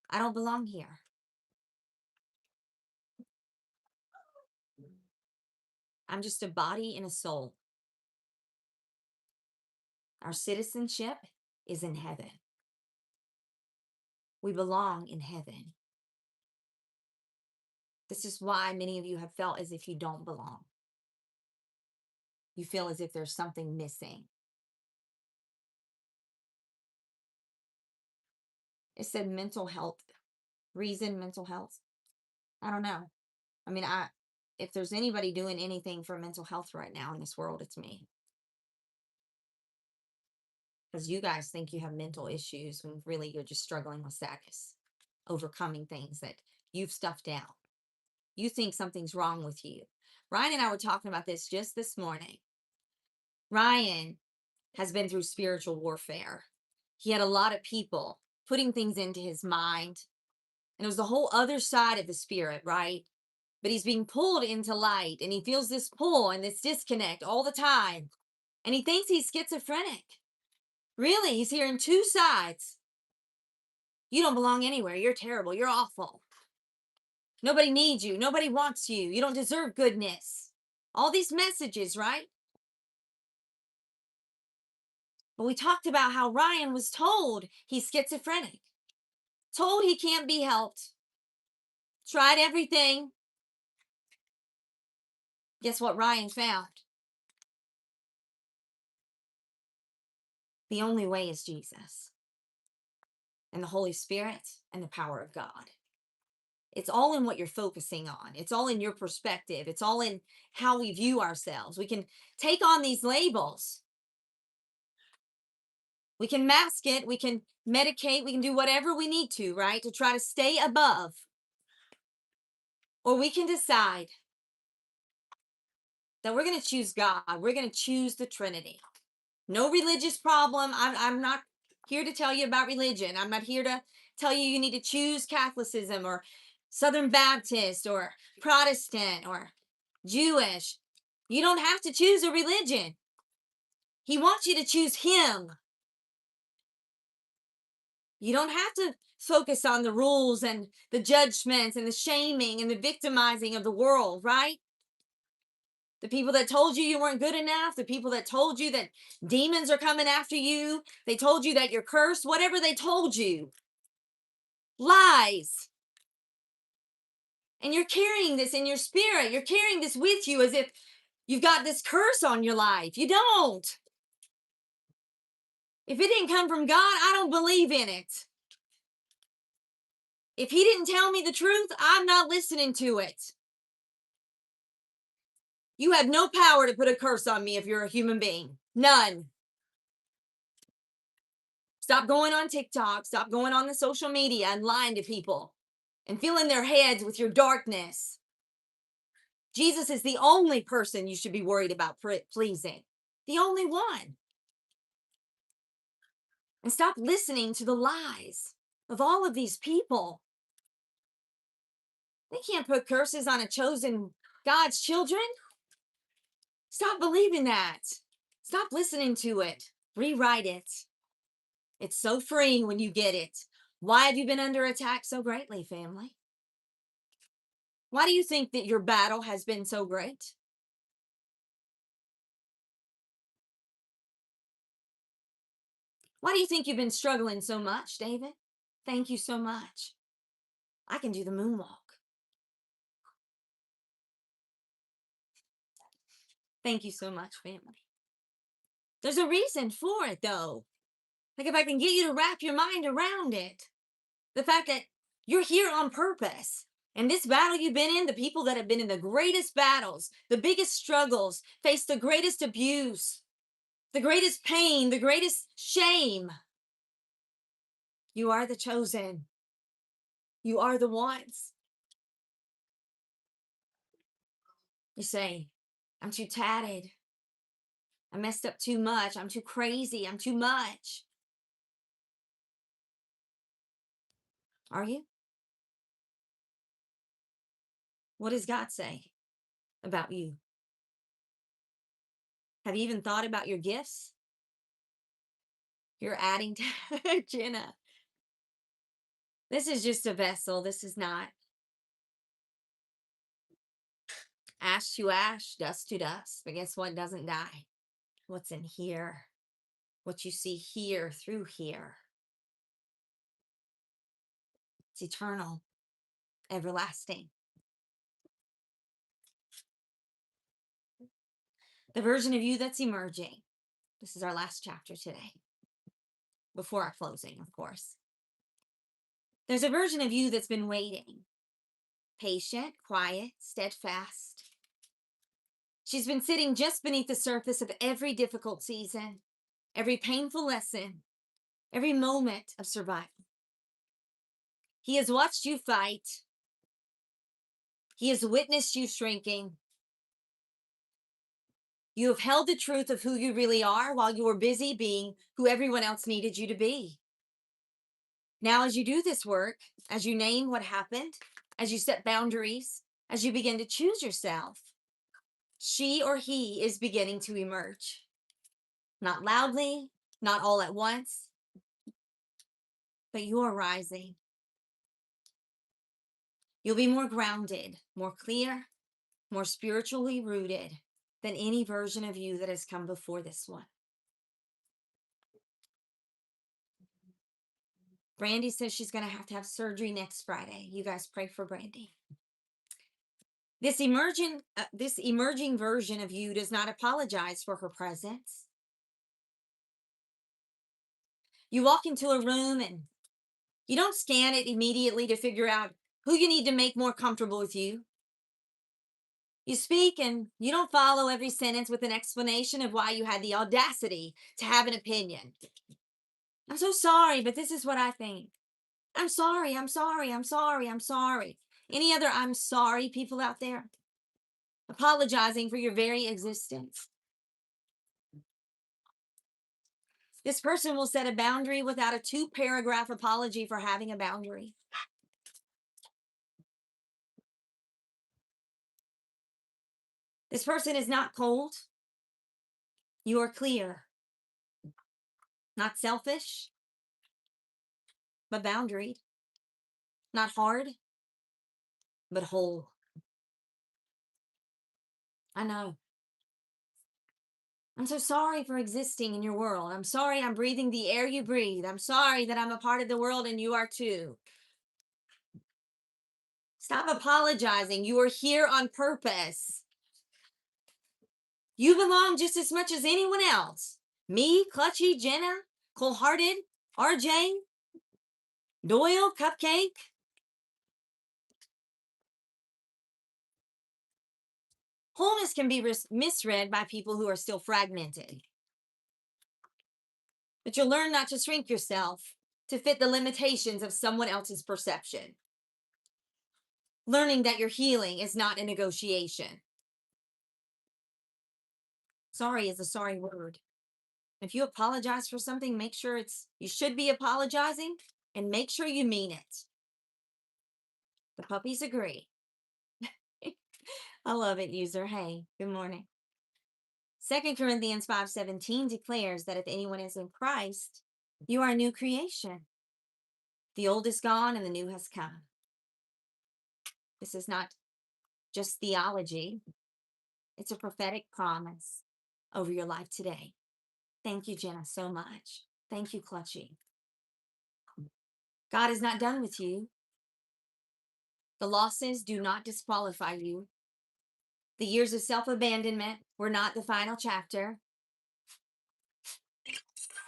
I don't belong here. I'm just a body and a soul. Our citizenship is in heaven. We belong in heaven. This is why many of you have felt as if you don't belong. You feel as if there's something missing. It said mental health. Reason mental health. I don't know. I mean, if there's anybody doing anything for mental health right now in this world, it's me. Because you guys think you have mental issues when really you're just struggling with sadness, overcoming things that you've stuffed down. You think something's wrong with you. Ryan and I were talking about this just this morning. Ryan has been through spiritual warfare. He had a lot of people putting things into his mind. And it was the whole other side of the spirit, right? But he's being pulled into light and he feels this pull and this disconnect all the time. And he thinks he's schizophrenic. Really, he's hearing two sides. You don't belong anywhere. You're terrible. You're awful. Nobody needs you. Nobody wants you. You don't deserve goodness. All these messages, right? But we talked about how Ryan was told he's schizophrenic, told he can't be helped, tried everything. Guess what Ryan found? The only way is Jesus and the Holy Spirit and the power of God. It's all in what you're focusing on. It's all in your perspective. It's all in how we view ourselves. We can take on these labels. We can mask it. We can medicate. We can do whatever we need to, right? To try to stay above. Or we can decide that we're going to choose God. We're going to choose the Trinity. No religious problem. I'm not here to tell you about religion. I'm not here to tell you need to choose Catholicism or Southern Baptist or Protestant or Jewish. You don't have to choose a religion. He wants you to choose Him. You don't have to focus on the rules and the judgments and the shaming and the victimizing of the world, right? The people that told you you weren't good enough, the people that told you that demons are coming after you, they told you that you're cursed, whatever they told you. Lies. And you're carrying this in your spirit. You're carrying this with you as if you've got this curse on your life. You don't. If it didn't come from God, I don't believe in it. If He didn't tell me the truth, I'm not listening to it. You have no power to put a curse on me if you're a human being. None. Stop going on TikTok. Stop going on the social media and lying to people and filling their heads with your darkness. Jesus is the only person you should be worried about pleasing. The only one. And stop listening to the lies of all of these people. They can't put curses on a chosen God's children. Stop believing that. Stop listening to it. Rewrite it. It's so freeing when you get it. Why have you been under attack so greatly, family? Why do you think that your battle has been so great? Why do you think you've been struggling so much, David? Thank you so much. I can do the moonwalk. Thank you so much, family. There's a reason for it, though. Like, if I can get you to wrap your mind around it, the fact that you're here on purpose. And this battle you've been in, the people that have been in the greatest battles, the biggest struggles, faced the greatest abuse, the greatest pain, the greatest shame. You are the chosen. You are the ones. You say, I'm too tatted. I messed up too much. I'm too crazy. I'm too much. Are you? What does God say about you? Have you even thought about your gifts? You're adding to Jenna. This is just a vessel. This is not ash to ash, dust to dust. But guess what? Doesn't die. What's in here? What you see here through here. It's eternal, everlasting. The version of you that's emerging. This is our last chapter today. Before our closing, of course. There's a version of you that's been waiting. Patient, quiet, steadfast. She's been sitting just beneath the surface of every difficult season, every painful lesson, every moment of survival. He has watched you fight. He has witnessed you shrinking. You have held the truth of who you really are while you were busy being who everyone else needed you to be. Now, as you do this work, as you name what happened, as you set boundaries, as you begin to choose yourself, she or he is beginning to emerge. Not loudly, not all at once, but you are rising. You'll be more grounded, more clear, more spiritually rooted than any version of you that has come before this one. Brandy says she's going to have surgery next Friday. You guys pray for Brandy. This emerging version of you does not apologize for her presence. You walk into a room and you don't scan it immediately to figure out who you need to make more comfortable with you. You speak and you don't follow every sentence with an explanation of why you had the audacity to have an opinion. I'm so sorry, but this is what I think. I'm sorry, I'm sorry, I'm sorry, I'm sorry. Any other I'm sorry people out there? Apologizing for your very existence. This person will set a boundary without a 2-paragraph apology for having a boundary. This person is not cold. You are clear. Not selfish, but boundaried. Not hard, but whole. I know. I'm so sorry for existing in your world. I'm sorry I'm breathing the air you breathe. I'm sorry that I'm a part of the world and you are too. Stop apologizing. You are here on purpose. You belong just as much as anyone else. Me, Clutchy, Jenna, Cold Hearted, RJ, Doyle, Cupcake. Wholeness can be misread by people who are still fragmented. But you'll learn not to shrink yourself to fit the limitations of someone else's perception. Learning that your healing is not a negotiation. Sorry is a sorry word. If you apologize for something, make sure you should be apologizing and make sure you mean it. The puppies agree. I love it, user. Hey, good morning. 2 Corinthians 5:17 declares that if anyone is in Christ, you are a new creation. The old is gone and the new has come. This is not just theology. It's a prophetic promise over your life today. Thank you, Jenna, so much. Thank you, Clutchy. God is not done with you. The losses do not disqualify you. The years of self abandonment were not the final chapter.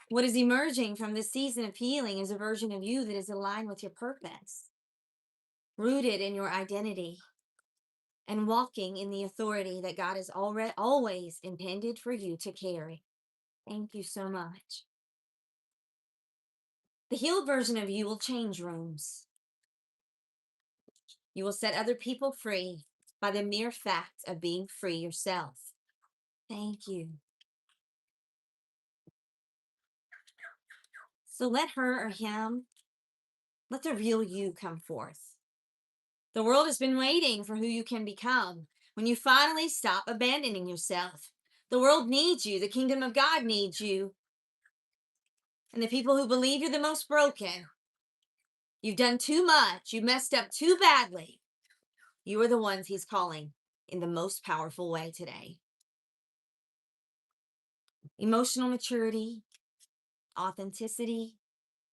What is emerging from this season of healing is a version of you that is aligned with your purpose, rooted in your identity, and walking in the authority that God has already always intended for you to carry. Thank you so much. The healed version of you will change rooms. You will set other people free by the mere fact of being free yourself. Thank you. So let her or him, let the real you come forth. The world has been waiting for who you can become when you finally stop abandoning yourself. The world needs you. The kingdom of God needs you. And the people who believe you're the most broken, you've done too much, you messed up too badly, you are the ones he's calling in the most powerful way today. Emotional maturity, authenticity,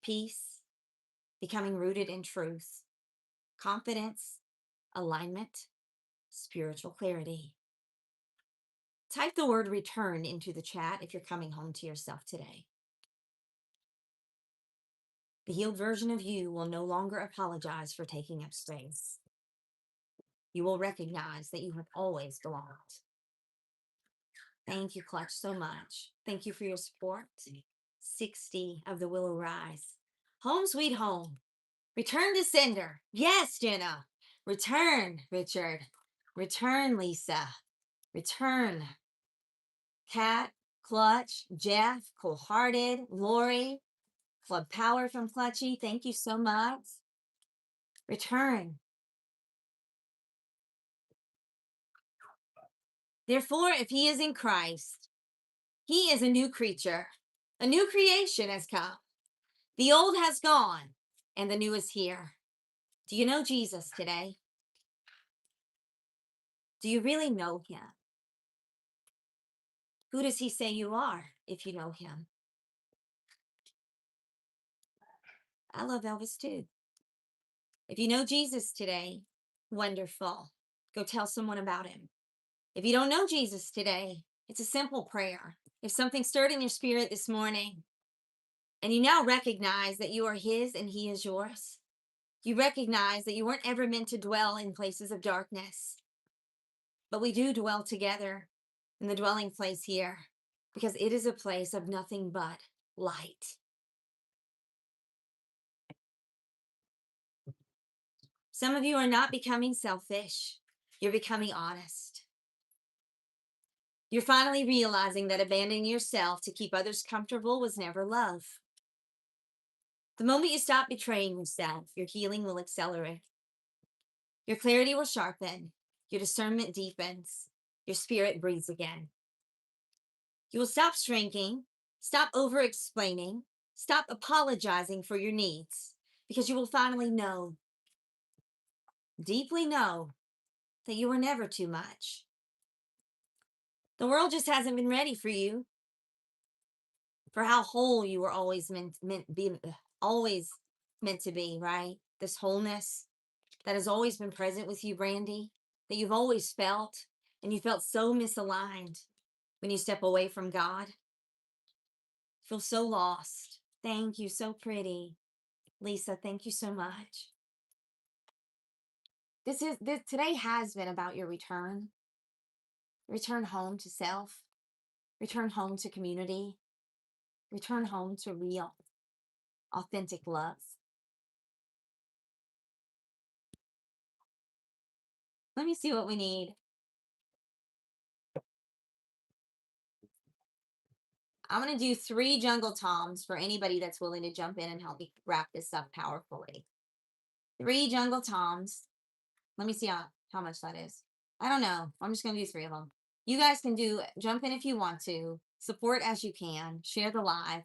peace, becoming rooted in truth, confidence, alignment, spiritual clarity. Type the word return into the chat if you're coming home to yourself today. The healed version of you will no longer apologize for taking up space. You will recognize that you have always belonged. Thank you, Clutch, so much. Thank you for your support. 60 of the Willow Rise. Home sweet home. Return to sender. Yes, Jenna. Return, Richard. Return, Lisa. Return. Kat, Clutch, Jeff, Cool Hearted, Lori, Club Power from Clutchy. Thank you so much. Return. Therefore, if he is in Christ, he is a new creature. A new creation has come. The old has gone, and the new is here. Do you know Jesus today? Do you really know him? Who does he say you are if you know him? I love Elvis too. If you know Jesus today, wonderful. Go tell someone about him. If you don't know Jesus today, it's a simple prayer. If something stirred in your spirit this morning, and you now recognize that you are his and he is yours, you recognize that you weren't ever meant to dwell in places of darkness, but we do dwell together in the dwelling place here because it is a place of nothing but light. Some of you are not becoming selfish. You're becoming honest. You're finally realizing that abandoning yourself to keep others comfortable was never love. The moment you stop betraying yourself, your healing will accelerate. Your clarity will sharpen. Your discernment deepens. Your spirit breathes again. You will stop shrinking, stop over-explaining, stop apologizing for your needs, because you will finally know, deeply know, that you were never too much. The world just hasn't been ready for you, for how whole you were always always meant to be, right? This wholeness that has always been present with you, Brandy, that you've always felt, and you felt so misaligned when you step away from God. Feel so lost. Thank you, so pretty. Lisa, thank you so much. Today has been about your return. Return home to self. Return home to community. Return home to real, authentic love. Let me see what we need. I'm going to do 3 jungle toms for anybody that's willing to jump in and help me wrap this up powerfully. 3 jungle toms. Let me see how much that is. I don't know. I'm just going to do 3 of them. You guys can jump in if you want to. Support as you can. Share the live.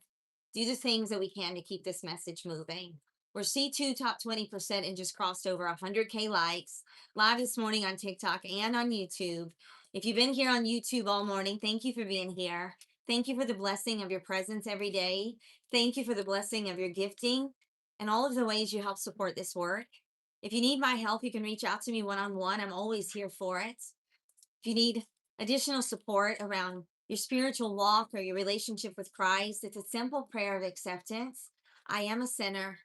Do the things that we can to keep this message moving. We're C2 top 20% and just crossed over 100K likes. Live this morning on TikTok and on YouTube. If you've been here on YouTube all morning, thank you for being here. Thank you for the blessing of your presence every day. Thank you for the blessing of your gifting and all of the ways you help support this work. If you need my help, you can reach out to me one-on-one. I'm always here for it. If you need additional support around your spiritual walk or your relationship with Christ, it's a simple prayer of acceptance. I am a sinner.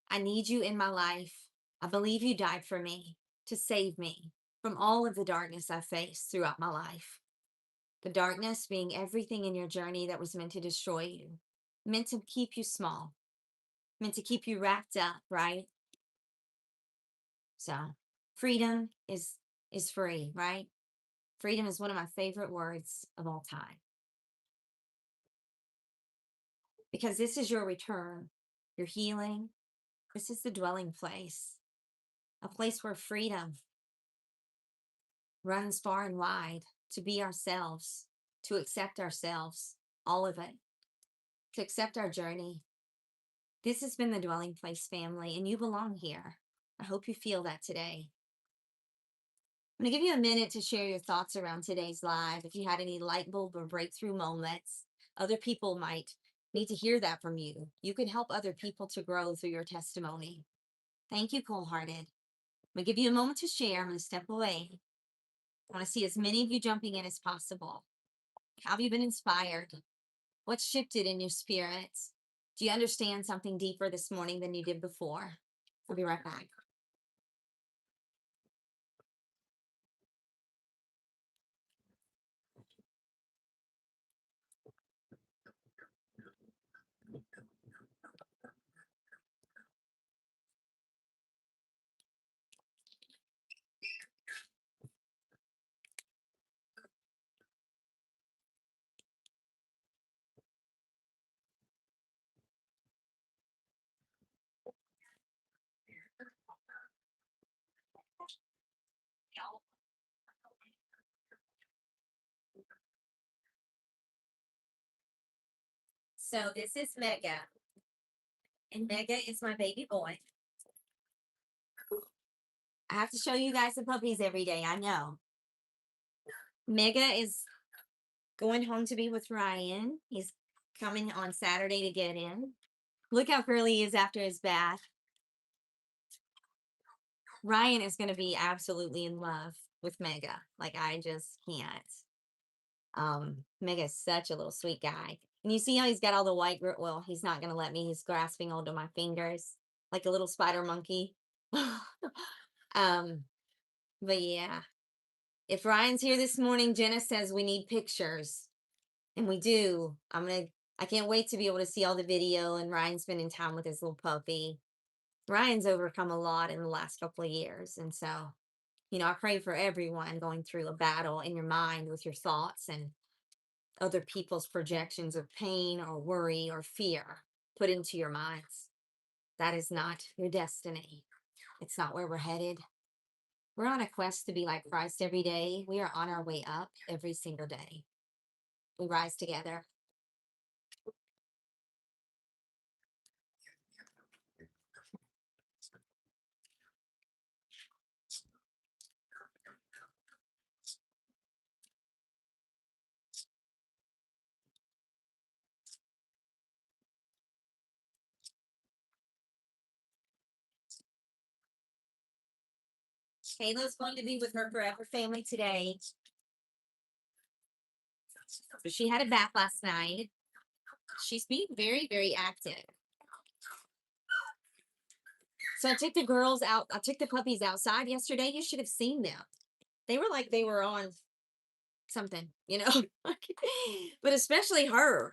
I need you in my life. I believe you died for me to save me from all of the darkness I faced throughout my life. The darkness being everything in your journey that was meant to destroy you, meant to keep you small, meant to keep you wrapped up, right? So freedom is free, right? Freedom is one of my favorite words of all time because this is your return, your healing. This is the dwelling place, a place where freedom runs far and wide, to be ourselves, to accept ourselves, all of it, to accept our journey. This has been the dwelling place family, and you belong here. I hope you feel that today. I'm going to give you a minute to share your thoughts around today's live. If you had any light bulb or breakthrough moments, other people might need to hear that from you. You can help other people to grow through your testimony. Thank you, Cold Hearted. I'm going to give you a moment to share. I'm going to step away. I want to see as many of you jumping in as possible. How have you been inspired? What's shifted in your spirit? Do you understand something deeper this morning than you did before? I'll be right back. So this is Mega, and Mega is my baby boy. I have to show you guys the puppies every day. I know. Mega is going home to be with Ryan. He's coming on Saturday to get in. Look how curly he is after his bath. Ryan is going to be absolutely in love with Mega. Like, I just can't. Mega is such a little sweet guy. And you see how he's got all the white, well, he's not going to let me. He's grasping onto my fingers like a little spider monkey. um, but yeah, if Ryan's here this morning, Jenna says we need pictures. And we do. I can't wait to be able to see all the video and Ryan spending time with his little puppy. Ryan's overcome a lot in the last couple of years. And so, I pray for everyone going through a battle in your mind with your thoughts and other people's projections of pain or worry or fear put into your minds. That is not your destiny. It's not where we're headed. We're on a quest to be like Christ every day. We are on our way up every single day. We rise together. Kayla's going to be with her forever family today. So she had a bath last night. She's being very, very active. So I took the girls out. I took the puppies outside yesterday. You should have seen them. They were like they were on something, but especially her.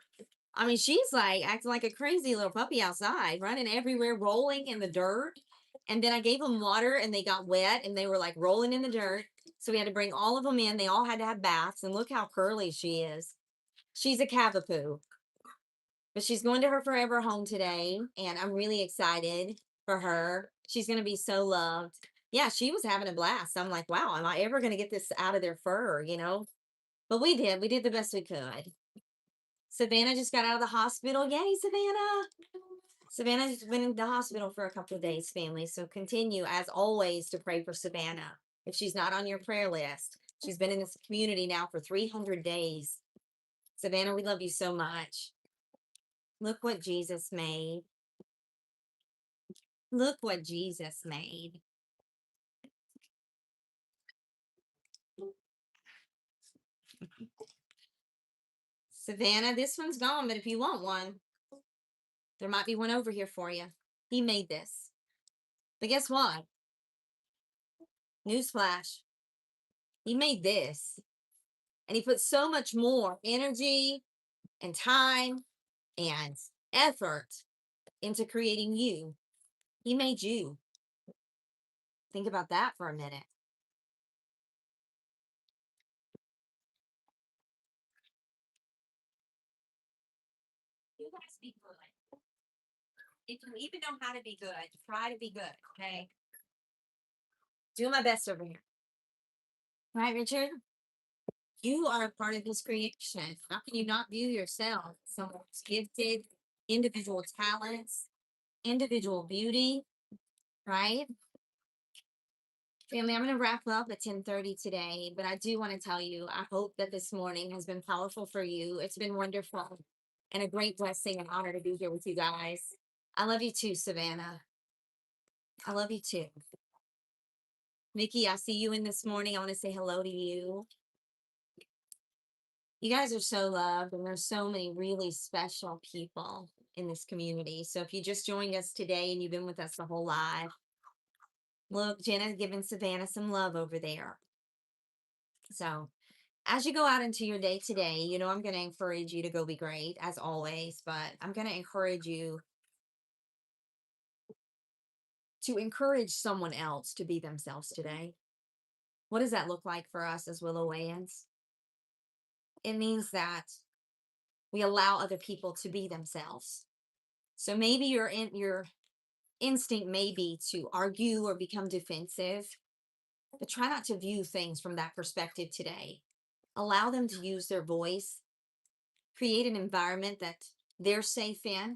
I mean, she's like acting like a crazy little puppy outside, running everywhere, rolling in the dirt. And then I gave them water and they got wet and they were like rolling in the dirt. So we had to bring all of them in. They all had to have baths. And look how curly she is. She's a cavapoo. But she's going to her forever home today. And I'm really excited for her. She's going to be so loved. Yeah, she was having a blast. I'm like, wow, am I ever going to get this out of their fur? But we did. We did the best we could. Savannah just got out of the hospital. Yay, Savannah. Savannah's been in the hospital for a couple of days, family. So continue, as always, to pray for Savannah. If she's not on your prayer list, she's been in this community now for 300 days. Savannah, we love you so much. Look what Jesus made. Look what Jesus made. Savannah, this one's gone, but if you want one, there might be one over here for you. He made this. But guess what? Newsflash. He made this. And he put so much more energy and time and effort into creating you. He made you. Think about that for a minute. You guys be good. If you even know how to be good, try to be good, okay? Doing my best over here. Right, Richard? You are a part of this creation. How can you not view yourself? Someone's gifted, individual talents, individual beauty, right? Family, I'm going to wrap up at 10:30 today, but I do want to tell you, I hope that this morning has been powerful for you. It's been wonderful and a great blessing and honor to be here with you guys. I love you too, Savannah. I love you too. Mickey, I see you in this morning. I want to say hello to you. You guys are so loved, and there's so many really special people in this community. So if you just joined us today and you've been with us the whole live, look, Jenna's giving Savannah some love over there. So as you go out into your day today, you know, I'm going to encourage you to go be great as always, but I'm going to encourage you to encourage someone else to be themselves today. What does that look like for us as Willowayans? It means that we allow other people to be themselves. So maybe your instinct may be to argue or become defensive, but try not to view things from that perspective today. Allow them to use their voice, create an environment that they're safe in.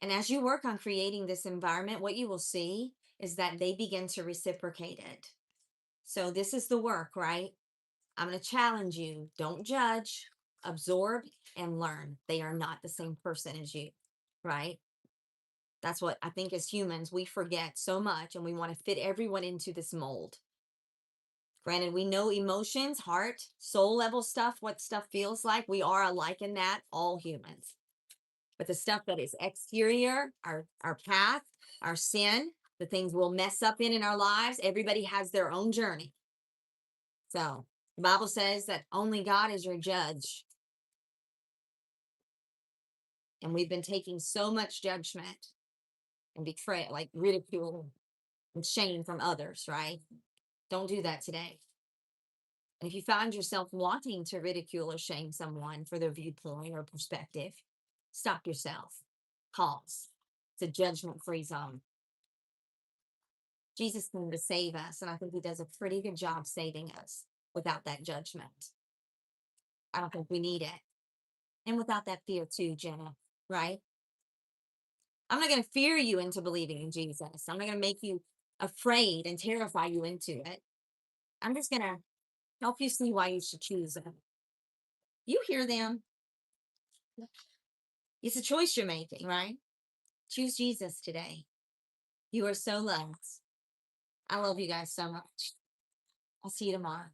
And as you work on creating this environment, what you will see is that they begin to reciprocate it. So this is the work, right? I'm going to challenge you. Don't judge, absorb, and learn. They are not the same person as you, right? That's what I think as humans, we forget so much and we want to fit everyone into this mold. Granted, we know emotions, heart, soul level stuff, what stuff feels like. We are alike in that, all humans. But the stuff that is exterior, our path, our sin, the things we'll mess up in our lives, everybody has their own journey. So the Bible says that only God is your judge. And we've been taking so much judgment and betrayal, like ridicule and shame from others, right? Don't do that today. And if you find yourself wanting to ridicule or shame someone for their viewpoint or perspective, stop yourself. Pause. It's a judgment-free zone. Jesus came to save us, and I think he does a pretty good job saving us without that judgment. I don't think we need it. And without that fear too, Jenna, right? I'm not going to fear you into believing in Jesus. I'm not going to make you afraid and terrify you into it. I'm just going to help you see why you should choose him. You hear them. It's a choice you're making, right? Choose Jesus today. You are so loved. I love you guys so much. I'll see you tomorrow.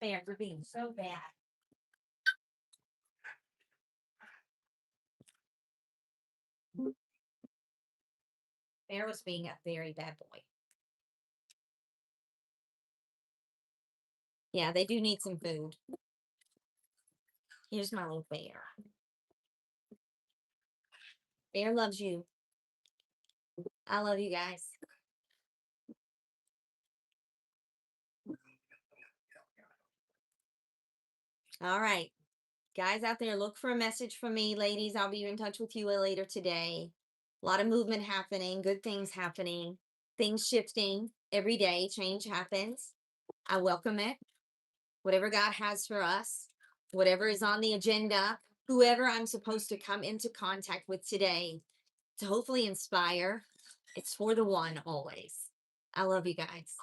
Bear, you're being so bad. Bear was being a very bad boy. Yeah, they do need some food. Here's my little bear. Bear loves you. I love you guys. All right. Guys out there, look for a message from me. Ladies, I'll be in touch with you later today. A lot of movement happening, good things happening, things shifting every day. Change happens. I welcome it. Whatever God has for us, whatever is on the agenda, whoever I'm supposed to come into contact with today to hopefully inspire, it's for the one always. I love you guys.